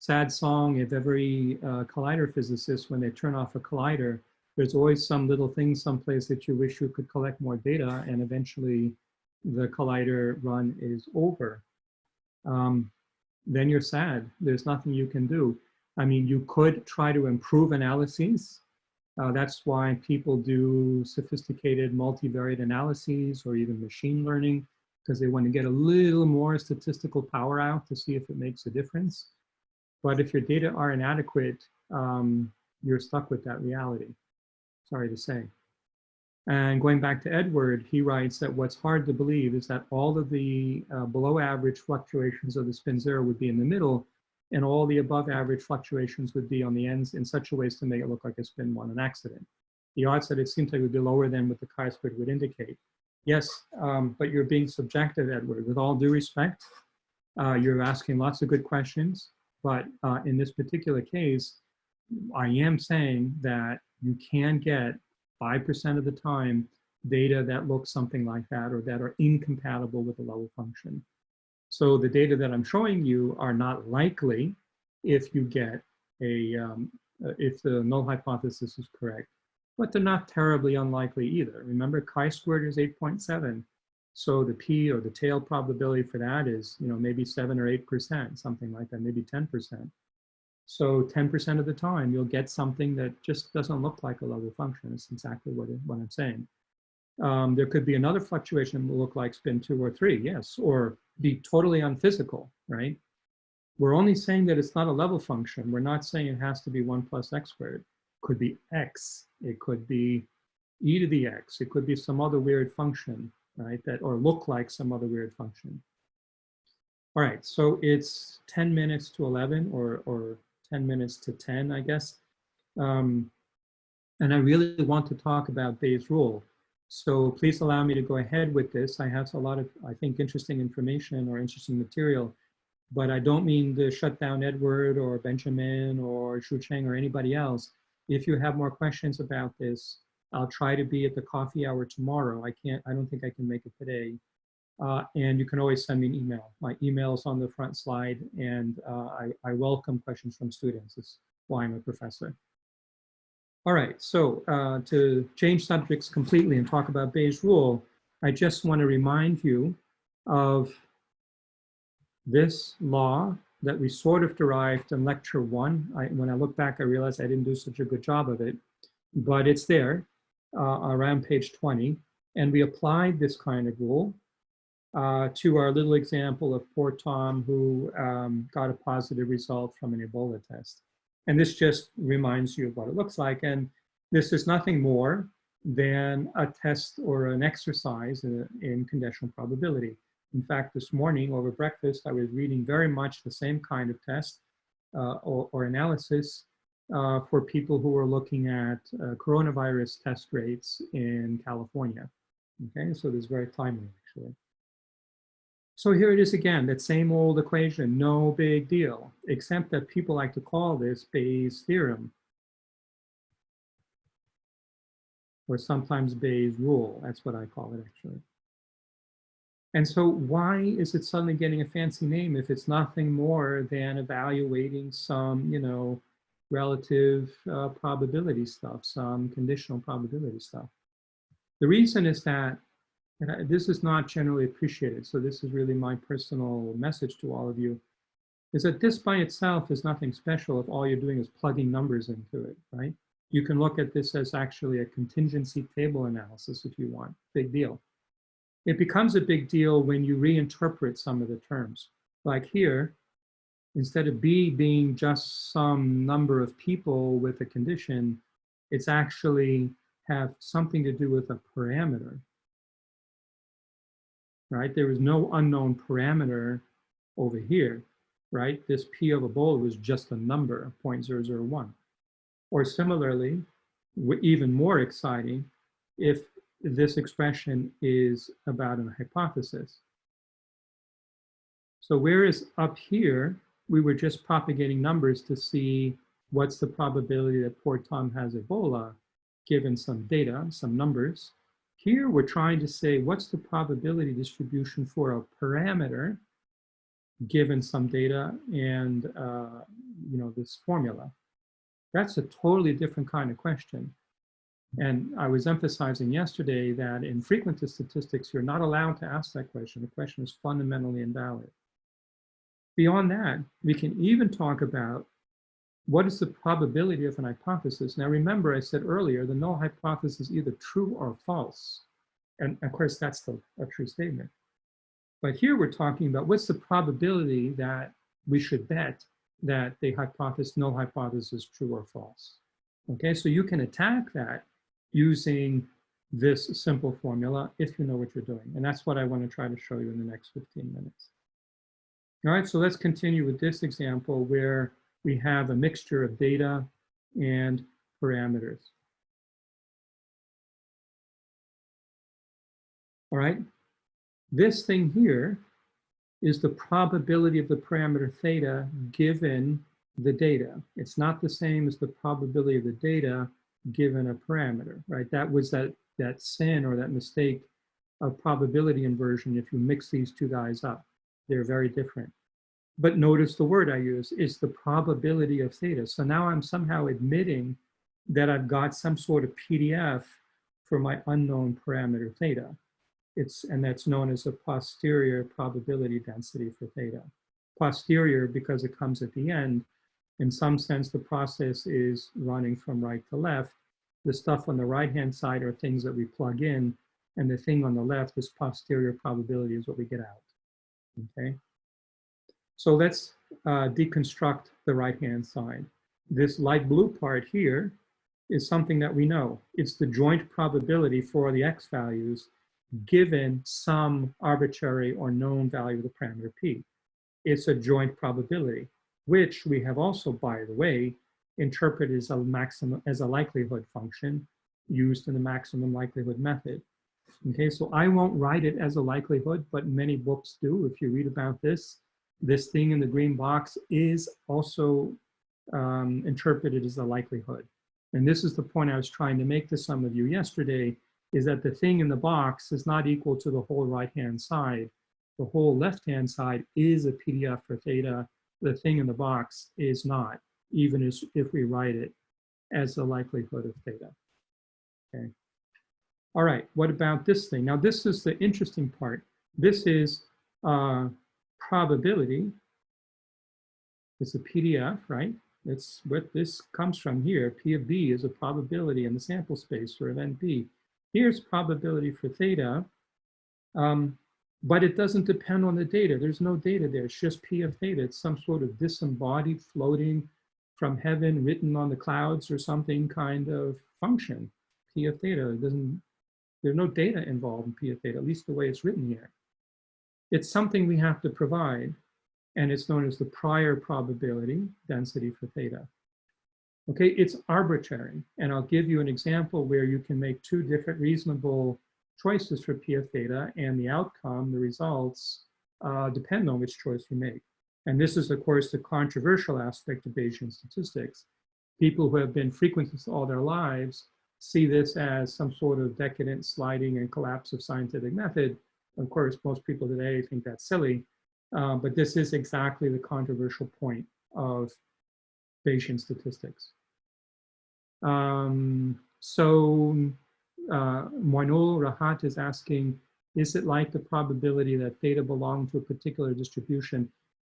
Speaker 1: sad song of every collider physicist. When they turn off a collider, there's always some little thing someplace that you wish you could collect more data, and eventually the collider run is over. Then you're sad. There's nothing you can do. I mean, you could try to improve analyses. That's why people do sophisticated multivariate analyses or even machine learning, because they want to get a little more statistical power out to see if it makes a difference. But if your data are inadequate, you're stuck with that reality, sorry to say. And going back to Edward, he writes that what's hard to believe is that all of the below average fluctuations of the spin zero would be in the middle, and all the above average fluctuations would be on the ends in such a way as to make it look like a spin one an accident. The odds that it seems like it would be lower than what the chi-squared would indicate. Yes, but you're being subjective, Edward. With all due respect, you're asking lots of good questions, but in this particular case, I am saying that you can get 5% of the time data that looks something like that or that are incompatible with the level function. So the data that I'm showing you are not likely if you get a, if the null hypothesis is correct, but they're not terribly unlikely either. Remember, chi-squared is 8.7. So the p or the tail probability for that is, you know, maybe 7 or 8%, something like that, maybe 10%. So 10% of the time, you'll get something that just doesn't look like a level function. It's exactly what I'm saying. There could be another fluctuation that will look like spin 2 or 3, yes, or be totally unphysical, right? We're only saying that it's not a level function. We're not saying it has to be 1 plus x squared. It could be x. It could be e to the x. It could be some other weird function, right? That, or look like some other weird function. All right, so it's 10 minutes to 11 or 10 minutes to 10, I guess. And I really want to talk about Bayes' rule. So please allow me to go ahead with this. I have a lot of, I think, interesting information or interesting material, but I don't mean to shut down Edward or Benjamin or Shu Cheng or anybody else. If you have more questions about this, I'll try to be at the coffee hour tomorrow. I don't think I can make it today. And you can always send me an email. My email is on the front slide, and I welcome questions from students. That's why I'm a professor. All right, so to change subjects completely and talk about Bayes' rule, I just want to remind you of this law that we sort of derived in lecture 1. When I look back, I realized I didn't do such a good job of it, but it's there around page 20. And we applied this kind of rule to our little example of poor Tom who got a positive result from an Ebola test. And this just reminds you of what it looks like. And this is nothing more than a test or an exercise in conditional probability. In fact, this morning over breakfast, I was reading very much the same kind of test or analysis for people who were looking at coronavirus test rates in California. Okay, so this is very timely, actually. So here it is again, that same old equation, no big deal, except that people like to call this Bayes' theorem, or sometimes Bayes' rule. That's what I call it, actually. And so why is it suddenly getting a fancy name if it's nothing more than evaluating some, you know, relative probability stuff, some conditional probability stuff? The reason is that, and this is not generally appreciated, so this is really my personal message to all of you, is that this by itself is nothing special if all you're doing is plugging numbers into it, right? You can look at this as actually a contingency table analysis if you want, big deal. It becomes a big deal when you reinterpret some of the terms. Like here, instead of B being just some number of people with a condition, it's actually have something to do with a parameter. Right? There is no unknown parameter over here, right? This P of Ebola was just a number, 0.001. Or similarly, even more exciting, if this expression is about a hypothesis. So whereas up here, we were just propagating numbers to see what's the probability that poor Tom has Ebola, given some data, some numbers. Here, we're trying to say, what's the probability distribution for a parameter given some data and you know, this formula? That's a totally different kind of question. And I was emphasizing yesterday that in frequentist statistics, you're not allowed to ask that question. The question is fundamentally invalid. Beyond that, we can even talk about what is the probability of an hypothesis. Now, remember, I said earlier, the null hypothesis is either true or false. And of course, that's a true statement. But here we're talking about what's the probability that we should bet that the hypothesis, null hypothesis is true or false. Okay, so you can attack that using this simple formula if you know what you're doing. And that's what I want to try to show you in the next 15 minutes. All right, so let's continue with this example where we have a mixture of data and parameters. All right, this thing here is the probability of the parameter theta given the data. It's not the same as the probability of the data given a parameter, right? That was that sin or that mistake of probability inversion if you mix these two guys up. They're very different. But notice the word I use is the probability of theta. So now I'm somehow admitting that I've got some sort of PDF for my unknown parameter theta. And that's known as a posterior probability density for theta. Posterior because it comes at the end. In some sense, the process is running from right to left. The stuff on the right-hand side are things that we plug in, and the thing on the left, this posterior probability, is what we get out, okay? So let's deconstruct the right-hand side. This light blue part here is something that we know. It's the joint probability for the x values given some arbitrary or known value of the parameter p. It's a joint probability, which we have also, by the way, interpreted as a likelihood function used in the maximum likelihood method. Okay, so I won't write it as a likelihood, but many books do. If you read about this thing in the green box is also interpreted as a likelihood. And this is the point I was trying to make to some of you yesterday, is that the thing in the box is not equal to the whole right-hand side. The whole left-hand side is a PDF for theta. The thing in the box is not, even if we write it as the likelihood of theta. Okay. All right, what about this thing? Now, this is the interesting part. This is probability. It's a PDF, right? It's what this comes from here. P of B is a probability in the sample space for event B. Here's probability for theta, but it doesn't depend on the data. There's no data there. It's just P of theta. It's some sort of disembodied, floating from heaven, written on the clouds or something kind of function. P of theta. There's no data involved in P of theta, at least the way it's written here. It's something we have to provide, and it's known as the prior probability density for theta. Okay, it's arbitrary, and I'll give you an example where you can make two different reasonable choices for P of theta, and the outcome, the results, depend on which choice you make. And this is, of course, the controversial aspect of Bayesian statistics. People who have been frequentists all their lives see this as some sort of decadent sliding and collapse of scientific method. Of course, most people today think that's silly, but this is exactly the controversial point of Bayesian statistics. Moinul Rahat is asking, is it like the probability that theta belong to a particular distribution?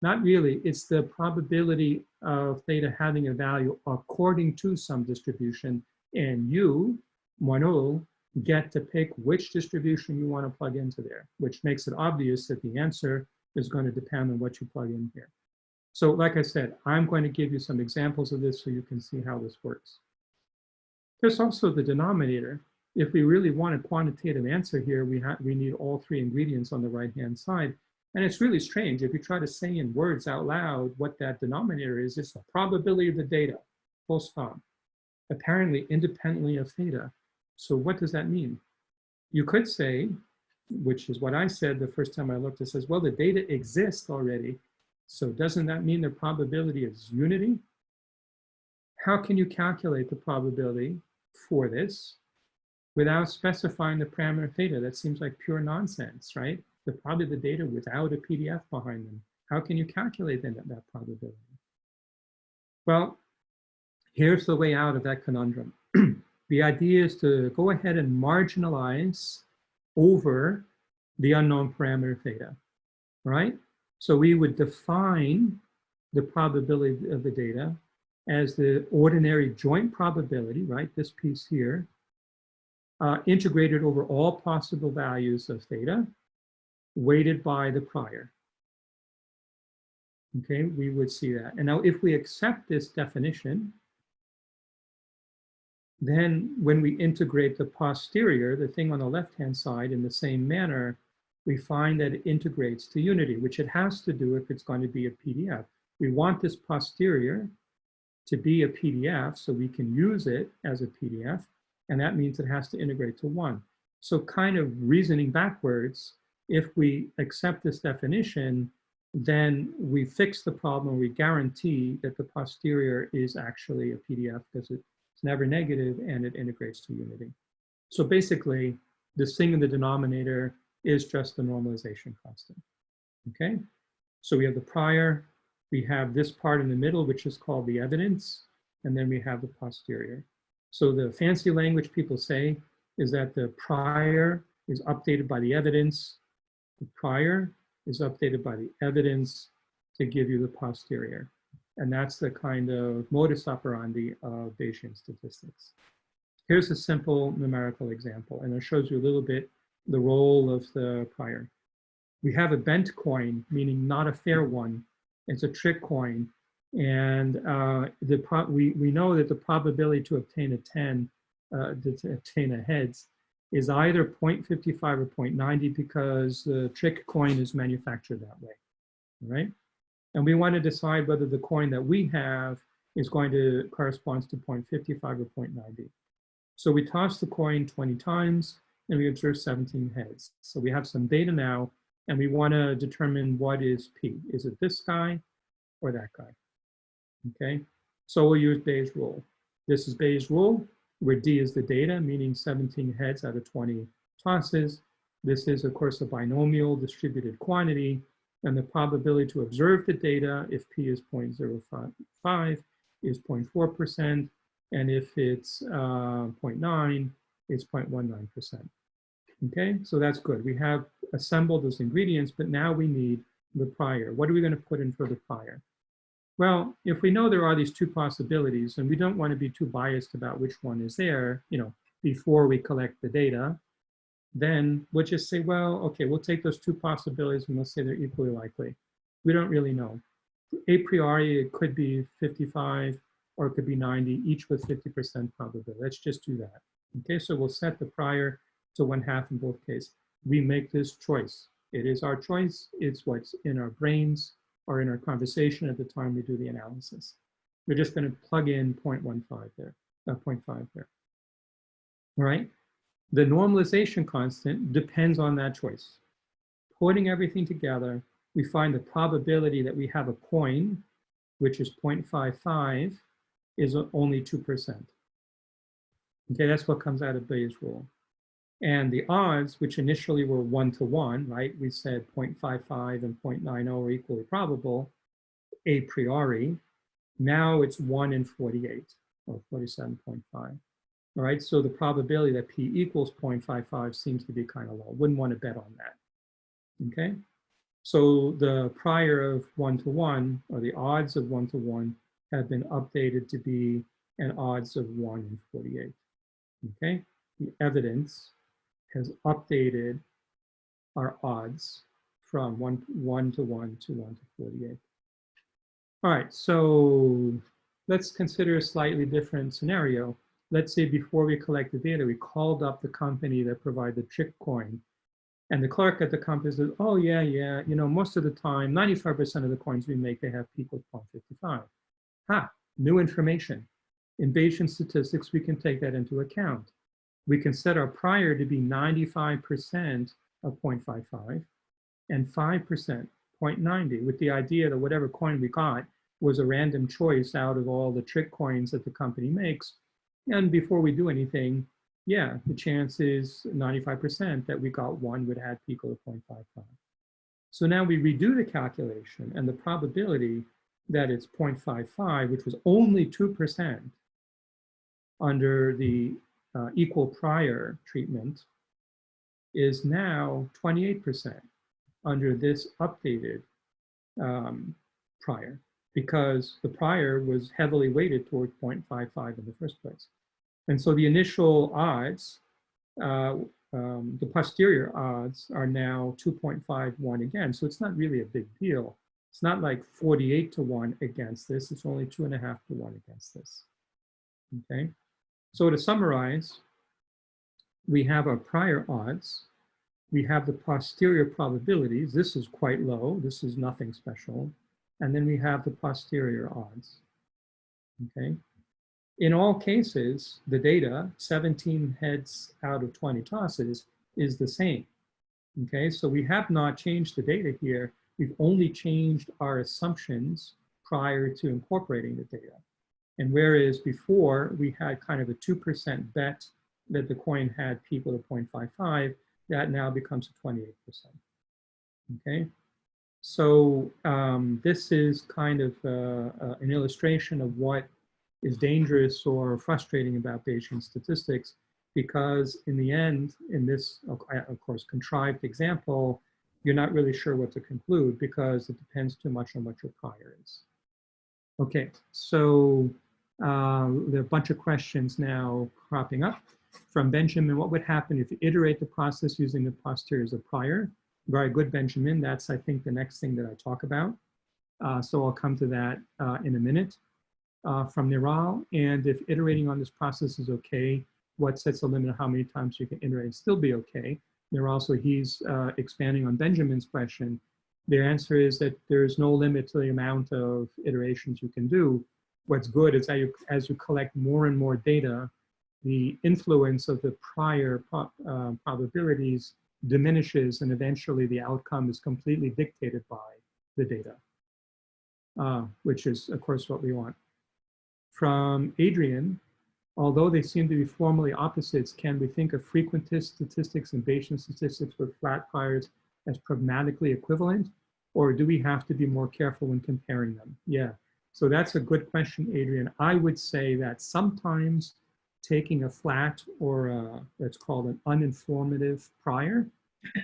Speaker 1: Not really. It's the probability of theta having a value according to some distribution, and you, Moinul, get to pick which distribution you want to plug into there, which makes it obvious that the answer is going to depend on what you plug in here. So like I said, I'm going to give you some examples of this so you can see how this works. There's also the denominator. If we really want a quantitative answer here, we need all three ingredients on the right-hand side. And it's really strange. If you try to say in words out loud what that denominator is, it's the probability of the data, full stop, apparently independently of theta. So what does that mean? You could say, which is what I said the first time I looked, it says, well, the data exists already. So doesn't that mean the probability is unity? How can you calculate the probability for this without specifying the parameter theta? That seems like pure nonsense, right? The probability of the data without a PDF behind them. How can you calculate that probability? Well, here's the way out of that conundrum. The idea is to go ahead and marginalize over the unknown parameter theta, right? So we would define the probability of the data as the ordinary joint probability, right? This piece here, integrated over all possible values of theta, weighted by the prior. Okay, we would see that. And now if we accept this definition, Then when we integrate the posterior, the thing on the left-hand side, in the same manner, we find that it integrates to unity, which it has to do if it's going to be a PDF. We want this posterior to be a PDF so we can use it as a PDF, and that means it has to integrate to 1. So kind of reasoning backwards, if we accept this definition, then we fix the problem. We guarantee that the posterior is actually a PDF because it's never negative and it integrates to unity. So basically, this thing in the denominator is just the normalization constant. Okay, so we have the prior, we have this part in the middle, which is called the evidence, and then we have the posterior. So the fancy language people say is that the prior is updated by the evidence, the prior is updated by the evidence to give you the posterior. And that's the kind of modus operandi of Bayesian statistics. Here's a simple numerical example, and it shows you a little bit the role of the prior. We have a bent coin, meaning not a fair one. It's a trick coin. And we know that the probability to obtain a 10, to obtain a heads, is either 0.55 or 0.90 because the trick coin is manufactured that way, right? And we want to decide whether the coin that we have is going to correspond to 0.55 or 0.90. So we toss the coin 20 times and we observe 17 heads. So we have some data now, and we want to determine what is P. Is it this guy or that guy? Okay, so we'll use Bayes' rule. This is Bayes' rule, where D is the data, meaning 17 heads out of 20 tosses. This is, of course, a binomial distributed quantity, and the probability to observe the data, if P is 0.05, is 0.4%, and if it's 0.9, it's 0.19%. Okay, so that's good. We have assembled those ingredients, but now we need the prior. What are we going to put in for the prior? Well, if we know there are these two possibilities, and we don't want to be too biased about which one is there, before we collect the data, then we'll just say, well, okay, we'll take those two possibilities and we'll say they're equally likely. We don't really know. A priori, it could be 55 or it could be 90, each with 50% probability. Let's just do that. Okay, so we'll set the prior to 1/2 in both cases. We make this choice. It is our choice. It's what's in our brains or in our conversation at the time we do the analysis. We're just going to plug in 0.15 there, 0.5 there. All right. The normalization constant depends on that choice. Putting everything together, we find the probability that we have a coin, which is 0.55, is only 2%. Okay, that's what comes out of Bayes' rule. And the odds, which initially were 1-to-1, right? We said 0.55 and 0.90 are equally probable a priori. Now it's 1 in 48, or 47.5. All right, so the probability that P equals 0.55 seems to be kind of low. Wouldn't want to bet on that. Okay, so the prior of 1-to-1, or the odds of 1-to-1, have been updated to be an odds of 1 in 48. Okay, the evidence has updated our odds from 1-to-1 to 1-to-48. All right, so let's consider a slightly different scenario. Let's say before we collect the data, we called up the company that provided the trick coin. And the clerk at the company says, oh yeah, most of the time, 95% of the coins we make, they have P equals 0.55. Ha, new information. In Bayesian statistics, we can take that into account. We can set our prior to be 95% of 0.55 and 5% 0.90, with the idea that whatever coin we got was a random choice out of all the trick coins that the company makes. And before we do anything, yeah, the chance is 95% that we got one would have P equal to 0.55. So now we redo the calculation, and the probability that it's 0.55, which was only 2% under the equal prior treatment, is now 28% under this updated prior, because the prior was heavily weighted toward 0.55 in the first place. And so the initial odds, the posterior odds, are now 2.51 again. So it's not really a big deal. It's not like 48-to-1 against this. It's only 2.5-to-1 against this. Okay. So to summarize, we have our prior odds. We have the posterior probabilities. This is quite low. This is nothing special. And then we have the posterior odds. Okay. In all cases, the data, 17 heads out of 20 tosses, is the same. Okay, so we have not changed the data here. We've only changed our assumptions prior to incorporating the data. And whereas before we had kind of a 2% bet that the coin had people to 0.55, that now becomes a 28%. Okay, so this is kind of an illustration of what is dangerous or frustrating about Bayesian statistics, because in the end, in this, of course, contrived example, you're not really sure what to conclude because it depends too much on what your prior is. Okay, so there are a bunch of questions now cropping up. From Benjamin, what would happen if you iterate the process using the posterior as a prior? Very good, Benjamin. That's, I think, the next thing that I talk about. So I'll come to that in a minute. From Niral, and if iterating on this process is okay, what sets a limit of how many times you can iterate and still be okay? Niral, so he's expanding on Benjamin's question. The answer is that there's no limit to the amount of iterations you can do. What's good is that as you collect more and more data, the influence of the prior probabilities diminishes, and eventually the outcome is completely dictated by the data, which is, of course, what we want. From Adrian, although they seem to be formally opposites, can we think of frequentist statistics and Bayesian statistics with flat priors as pragmatically equivalent, or do we have to be more careful when comparing them? Yeah, so that's a good question, Adrian. I would say that sometimes taking a flat or that's called an uninformative prior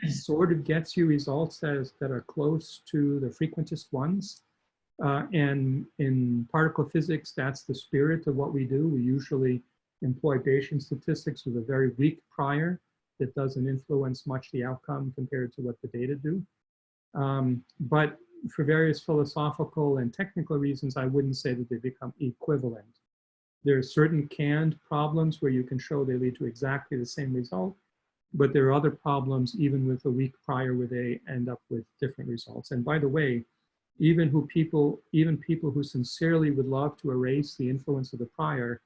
Speaker 1: sort of gets you results that are close to the frequentist ones. And in particle physics, that's the spirit of what we do. We usually employ Bayesian statistics with a very weak prior that doesn't influence much the outcome compared to what the data do. But for various philosophical and technical reasons, I wouldn't say that they become equivalent. There are certain canned problems where you can show they lead to exactly the same result, but there are other problems, even with a weak prior, where they end up with different results. And by the way, even people who sincerely would love to erase the influence of the prior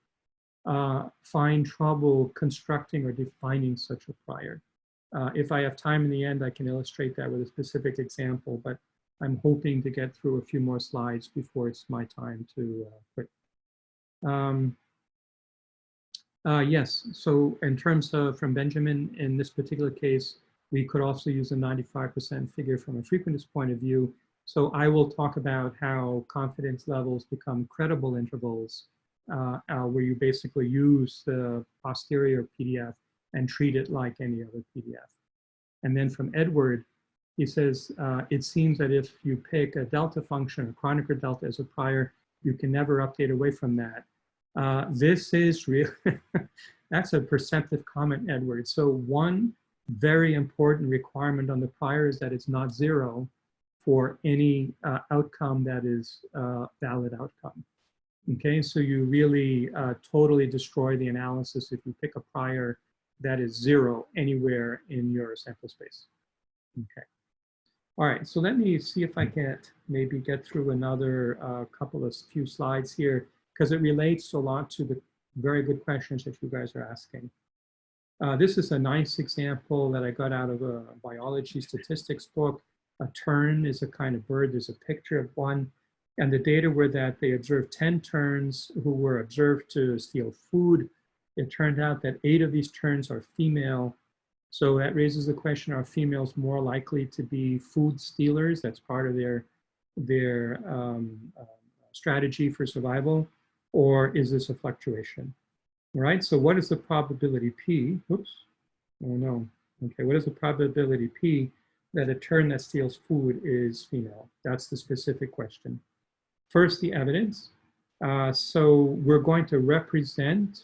Speaker 1: find trouble constructing or defining such a prior. If I have time in the end, I can illustrate that with a specific example, but I'm hoping to get through a few more slides before it's my time to quit. Yes, so in terms of from Benjamin, in this particular case, we could also use a 95% figure from a frequentist point of view. So I will talk about how confidence levels become credible intervals, where you basically use the posterior PDF and treat it like any other PDF. And then from Edward, he says, it seems that if you pick a delta function, a Kronecker delta as a prior, you can never update away from that. This is real, that's a perceptive comment, Edward. So one very important requirement on the prior is that it's not zero for any outcome that is a valid outcome. Okay, so you really totally destroy the analysis if you pick a prior that is zero anywhere in your sample space. Okay. All right, so let me see if I can maybe get through another few slides here, because it relates a lot to the very good questions that you guys are asking. This is a nice example that I got out of a biology statistics book. A tern is a kind of bird. There's a picture of one. And the data were that they observed 10 terns who were observed to steal food. It turned out that 8 of these terns are female. So that raises the question, are females more likely to be food stealers? That's part of their strategy for survival. Or is this a fluctuation? All right, so what is the probability P? Oops, oh no. Okay, what is the probability P that a tern that steals food is female? That's the specific question. First, the evidence. So we're going to represent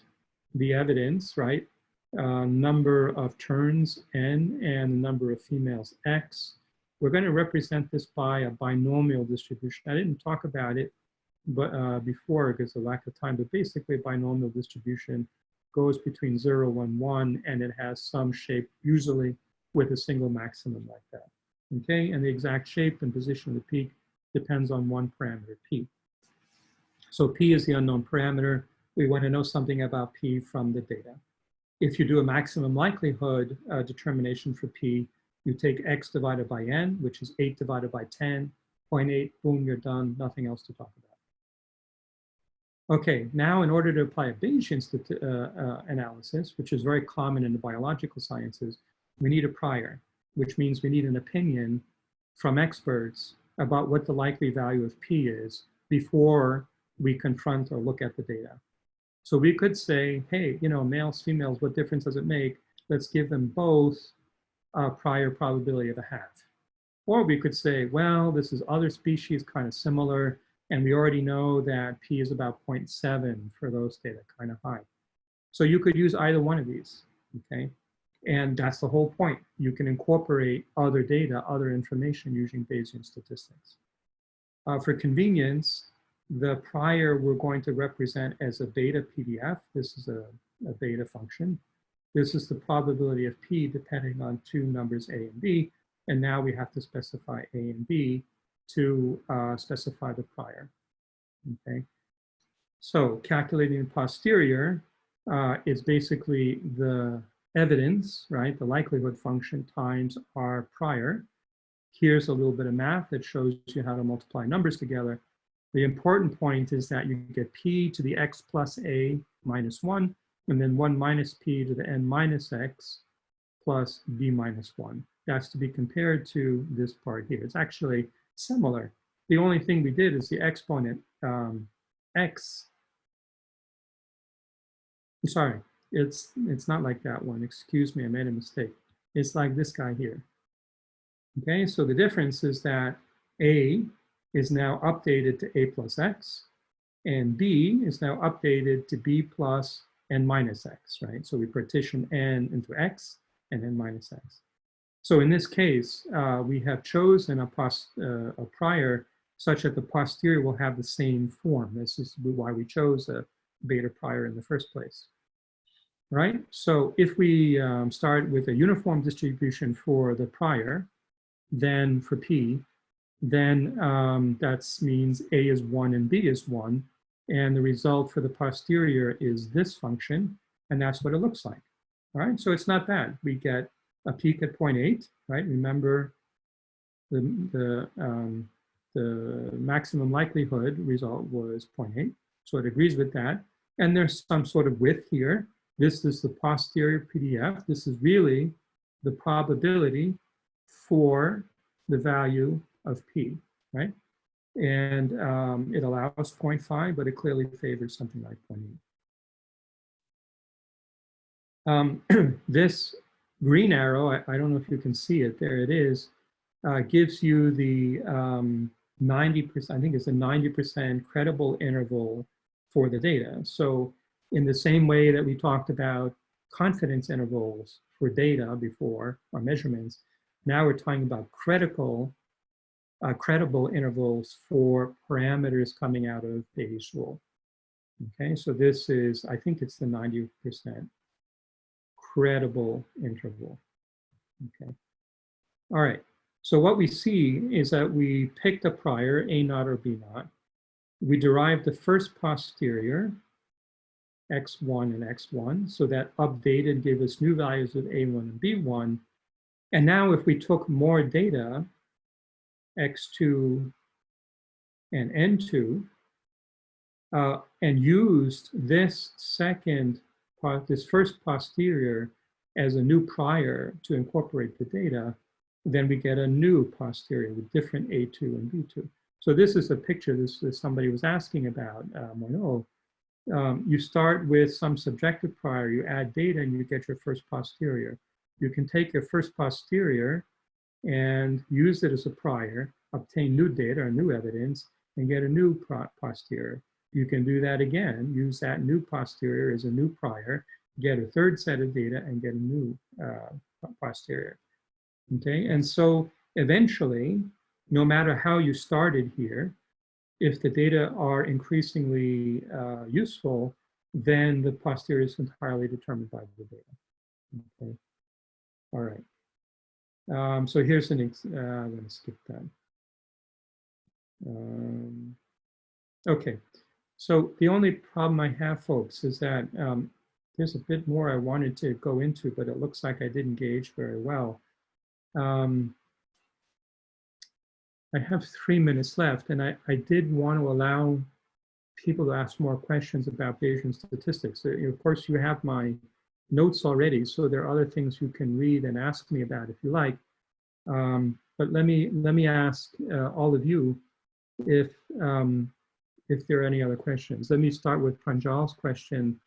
Speaker 1: the evidence, right? Number of terns N and the number of females X. We're going to represent this by a binomial distribution. I didn't talk about it but before because of lack of time, but basically a binomial distribution goes between 0 and 1, and it has some shape, usually with a single maximum like that. Okay, and the exact shape and position of the peak depends on one parameter, p. So p is the unknown parameter. We want to know something about p from the data. If you do a maximum likelihood determination for p, you take x divided by n, which is 8 divided by 10, 0.8, boom, you're done, nothing else to talk about. Okay, now in order to apply a Bayesian analysis, which is very common in the biological sciences, we need a prior, which means we need an opinion from experts about what the likely value of p is before we confront or look at the data. So we could say, hey, you know, males, females, what difference does it make? Let's give them both a prior probability of 1/2. Or we could say, well, this is other species kind of similar, and we already know that p is about 0.7 for those data, kind of high. So you could use either one of these, okay? And that's the whole point. You can incorporate other data, other information using Bayesian statistics. For convenience, the prior we're going to represent as a beta PDF. This is a beta function. This is the probability of p depending on two numbers a and b. And now we have to specify a and b to specify the prior. Okay. So calculating the posterior is basically the evidence, right? The likelihood function times our prior. Here's a little bit of math that shows you how to multiply numbers together. The important point is that you get p to the x plus a minus 1, and then 1 minus p to the n minus x plus b minus 1. That's to be compared to this part here. It's actually similar. The only thing we did is the exponent x. I'm sorry, it's not like that one. Excuse me, I made a mistake. It's like this guy here. Okay, so the difference is that a is now updated to a plus x, and b is now updated to b plus n minus x, right? So we partition n into x and n minus x. So in this case, we have chosen a prior such that the posterior will have the same form. This is why we chose a beta prior in the first place, right? So if we start with a uniform distribution for the prior, then for p, then that means a is 1 and b is 1. And the result for the posterior is this function, and that's what it looks like. All right, so it's not bad. We get a peak at 0.8, right? Remember the maximum likelihood result was 0.8, so it agrees with that. And there's some sort of width here. This is the posterior PDF. This is really the probability for the value of p, right? And it allows 0.5, but it clearly favors something like 0.8. This green arrow, I don't know if you can see it, there it is, gives you the 90%, I think it's a 90% credible interval for the data. So in the same way that we talked about confidence intervals for data before, or measurements, now we're talking about credible intervals for parameters coming out of Bayes' rule. Okay, so this is, I think it's the 90% credible interval. Okay, all right. So what we see is that we picked a prior, A naught or B naught. We derived the first posterior, x1 and x1, so that updated gave us new values of A1 and B1. And now if we took more data, x2 and n2, and used this first posterior as a new prior to incorporate the data, then we get a new posterior with different A2 and B2. So this is a picture this somebody was asking about. You start with some subjective prior, you add data, and you get your first posterior. You can take your first posterior and use it as a prior, obtain new data or new evidence, and get a new posterior. You can do that again, use that new posterior as a new prior, get a third set of data, and get a new posterior. Okay, and so eventually, no matter how you started here, if the data are increasingly useful, then the posterior is entirely determined by the data. Okay. All right. So here's an, I'm going to skip that. Okay. So the only problem I have, folks, is that there's a bit more I wanted to go into, but it looks like I didn't gauge very well. I have 3 minutes left, and I did want to allow people to ask more questions about Bayesian statistics. Of course, you have my notes already, so there are other things you can read and ask me about if you like. But let me ask all of you if there are any other questions. Let me start with Pranjal's question.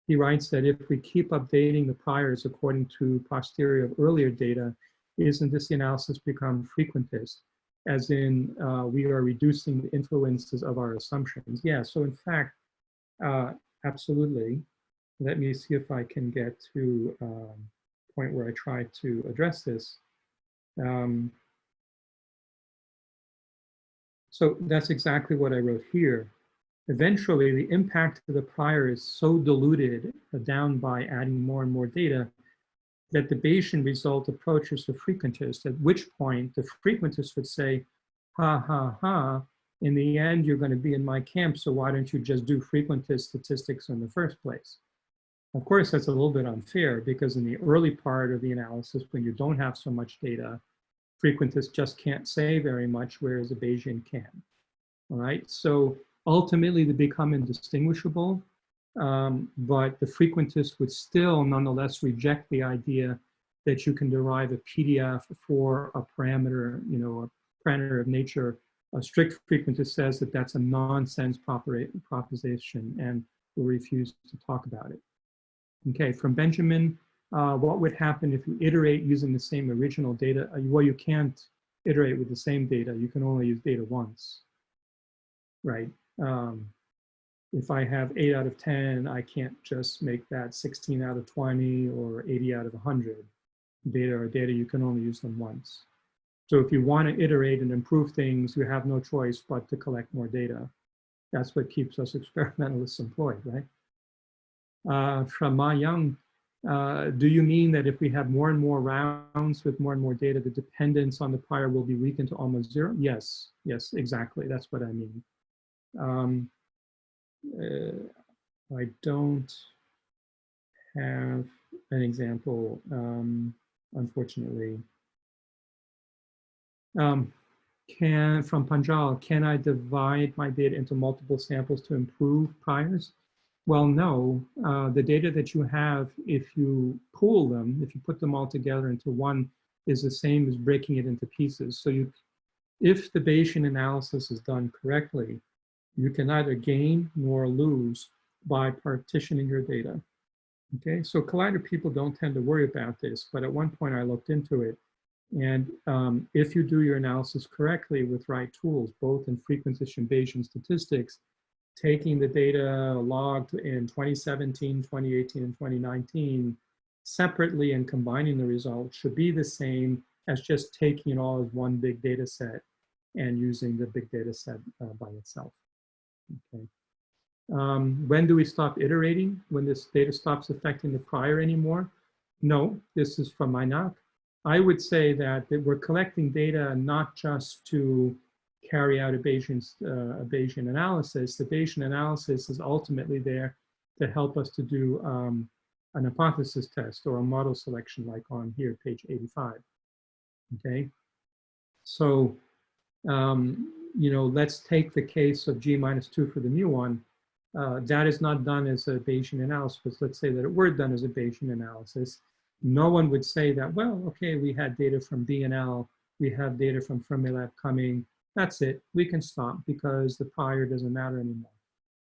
Speaker 1: He writes that if we keep updating the priors according to posterior of earlier data, isn't this analysis become frequentist? As in, we are reducing the influences of our assumptions. Yeah, so in fact, absolutely. Let me see if I can get to a point where I try to address this. So that's exactly what I wrote here. Eventually, the impact of the prior is so diluted down by adding more and more data that the Bayesian result approaches the frequentist, at which point the frequentist would say, ha, ha, ha, in the end, you're going to be in my camp, so why don't you just do frequentist statistics in the first place? Of course, that's a little bit unfair, because in the early part of the analysis, when you don't have so much data, frequentists just can't say very much, whereas a Bayesian can. All right, so ultimately they become indistinguishable, but the frequentist would still nonetheless reject the idea that you can derive a PDF for a parameter, a parameter of nature. A strict frequentist says that that's a nonsense proposition and will refuse to talk about it. Okay, from Benjamin, what would happen if you iterate using the same original data? Well, you can't iterate with the same data. You can only use data once, right? If I have 8 out of 10, I can't just make that 16 out of 20 or 80 out of 100. Data are data, you can only use them once. So if you want to iterate and improve things, you have no choice but to collect more data. That's what keeps us experimentalists employed, right? From Ma Young, do you mean that if we have more and more rounds with more and more data, the dependence on the prior will be weakened to almost zero? Yes, yes, exactly. That's what I mean. I don't have an example, unfortunately. From Panjal, can I divide my data into multiple samples to improve priors? Well, no. The data that you have, if you pool them, if you put them all together into one, is the same as breaking it into pieces. So if the Bayesian analysis is done correctly, you can neither gain nor lose by partitioning your data. Okay, so collider people don't tend to worry about this, but at one point I looked into it. And if you do your analysis correctly with right tools, both in frequentist and Bayesian statistics, taking the data logged in 2017, 2018, and 2019 separately and combining the results should be the same as just taking it all as one big data set and using the big data set by itself. Okay. When do we stop iterating? When this data stops affecting the prior anymore? No, this is from Mainak. I would say that we're collecting data not just to carry out a Bayesian analysis. The Bayesian analysis is ultimately there to help us to do an hypothesis test or a model selection, like on here, page 85. Okay, so let's take the case of G minus 2 for the mu one. That is not done as a Bayesian analysis. Let's say that it were done as a Bayesian analysis. No one would say that, well, okay, we had data from BNL, we have data from Fermilab coming, that's it, we can stop because the prior doesn't matter anymore.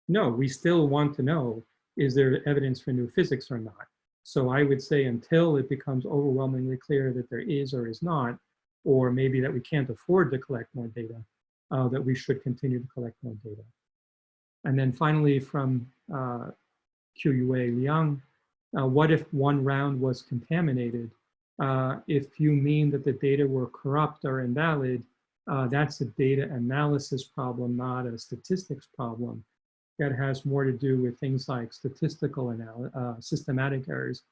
Speaker 1: No, we still want to know, is there evidence for new physics or not? So I would say until it becomes overwhelmingly clear that there is or is not, or maybe that we can't afford to collect more data, that we should continue to collect more data. And then finally from QUA Liang, what if one round was contaminated? If you mean that the data were corrupt or invalid, that's a data analysis problem, not a statistics problem. that has more to do with things like statistical systematic errors.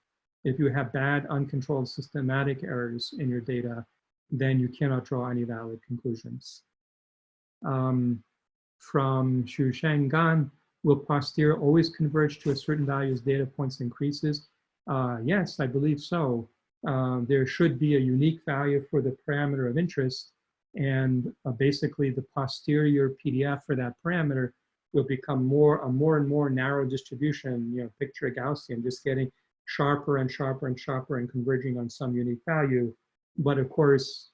Speaker 1: If you have bad, uncontrolled systematic errors in your data, then you cannot draw any valid conclusions. From Xu Sheng Gan, will posterior always converge to a certain value as data points increases? Yes, I believe so. There should be a unique value for the parameter of interest, and basically the posterior PDF for that parameter will become a more and more narrow distribution, picture a Gaussian, just getting sharper and sharper and sharper and converging on some unique value. But of course,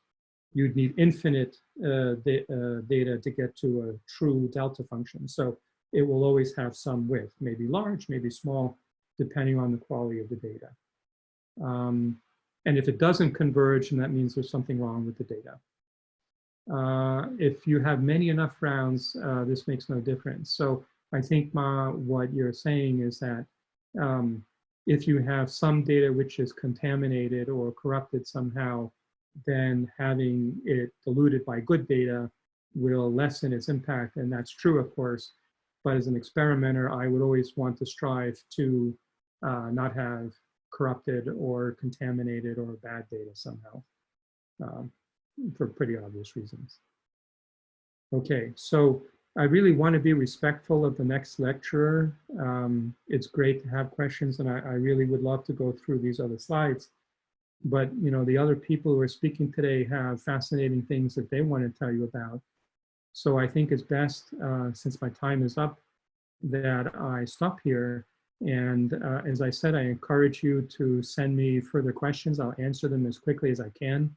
Speaker 1: you'd need infinite data to get to a true delta function. So it will always have some width, maybe large, maybe small, depending on the quality of the data. And if it doesn't converge, then that means there's something wrong with the data. If you have many enough rounds, this makes no difference. So I think, Ma, what you're saying is that if you have some data which is contaminated or corrupted somehow, then having it diluted by good data will lessen its impact. And that's true, of course. But as an experimenter, I would always want to strive to not have corrupted or contaminated or bad data somehow, for pretty obvious reasons. Okay, so I really want to be respectful of the next lecturer. It's great to have questions, and I really would love to go through these other slides. But the other people who are speaking today have fascinating things that they want to tell you about. So I think it's best, since my time is up, that I stop here. And as I said, I encourage you to send me further questions. I'll answer them as quickly as I can.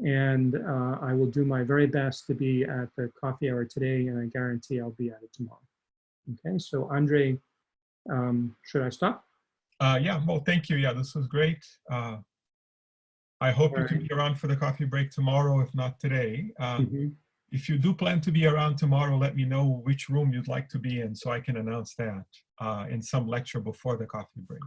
Speaker 1: And I will do my very best to be at the coffee hour today, and I guarantee I'll be at it tomorrow. Okay, so Andre, should I stop?
Speaker 3: Yeah, well, thank you. Yeah, this was great. I hope you can be around for the coffee break tomorrow, if not today. If you do plan to be around tomorrow, let me know which room you'd like to be in so I can announce that in some lecture before the coffee break.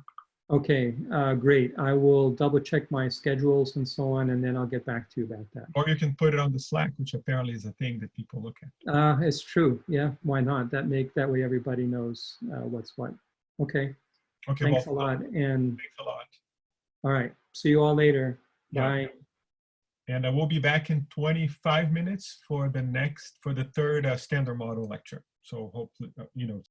Speaker 3: Okay, great. I will double check my schedules and so on, and then I'll get back to you about that. Or you can put it on the Slack, which apparently is a thing that people look at. It's true. Yeah, why not? That way everybody knows what's what. Okay. Okay. Thanks a lot. And thanks a lot. All right. See you all later. Bye. Yeah. And I will be back in 25 minutes for the third standard model lecture. So hopefully,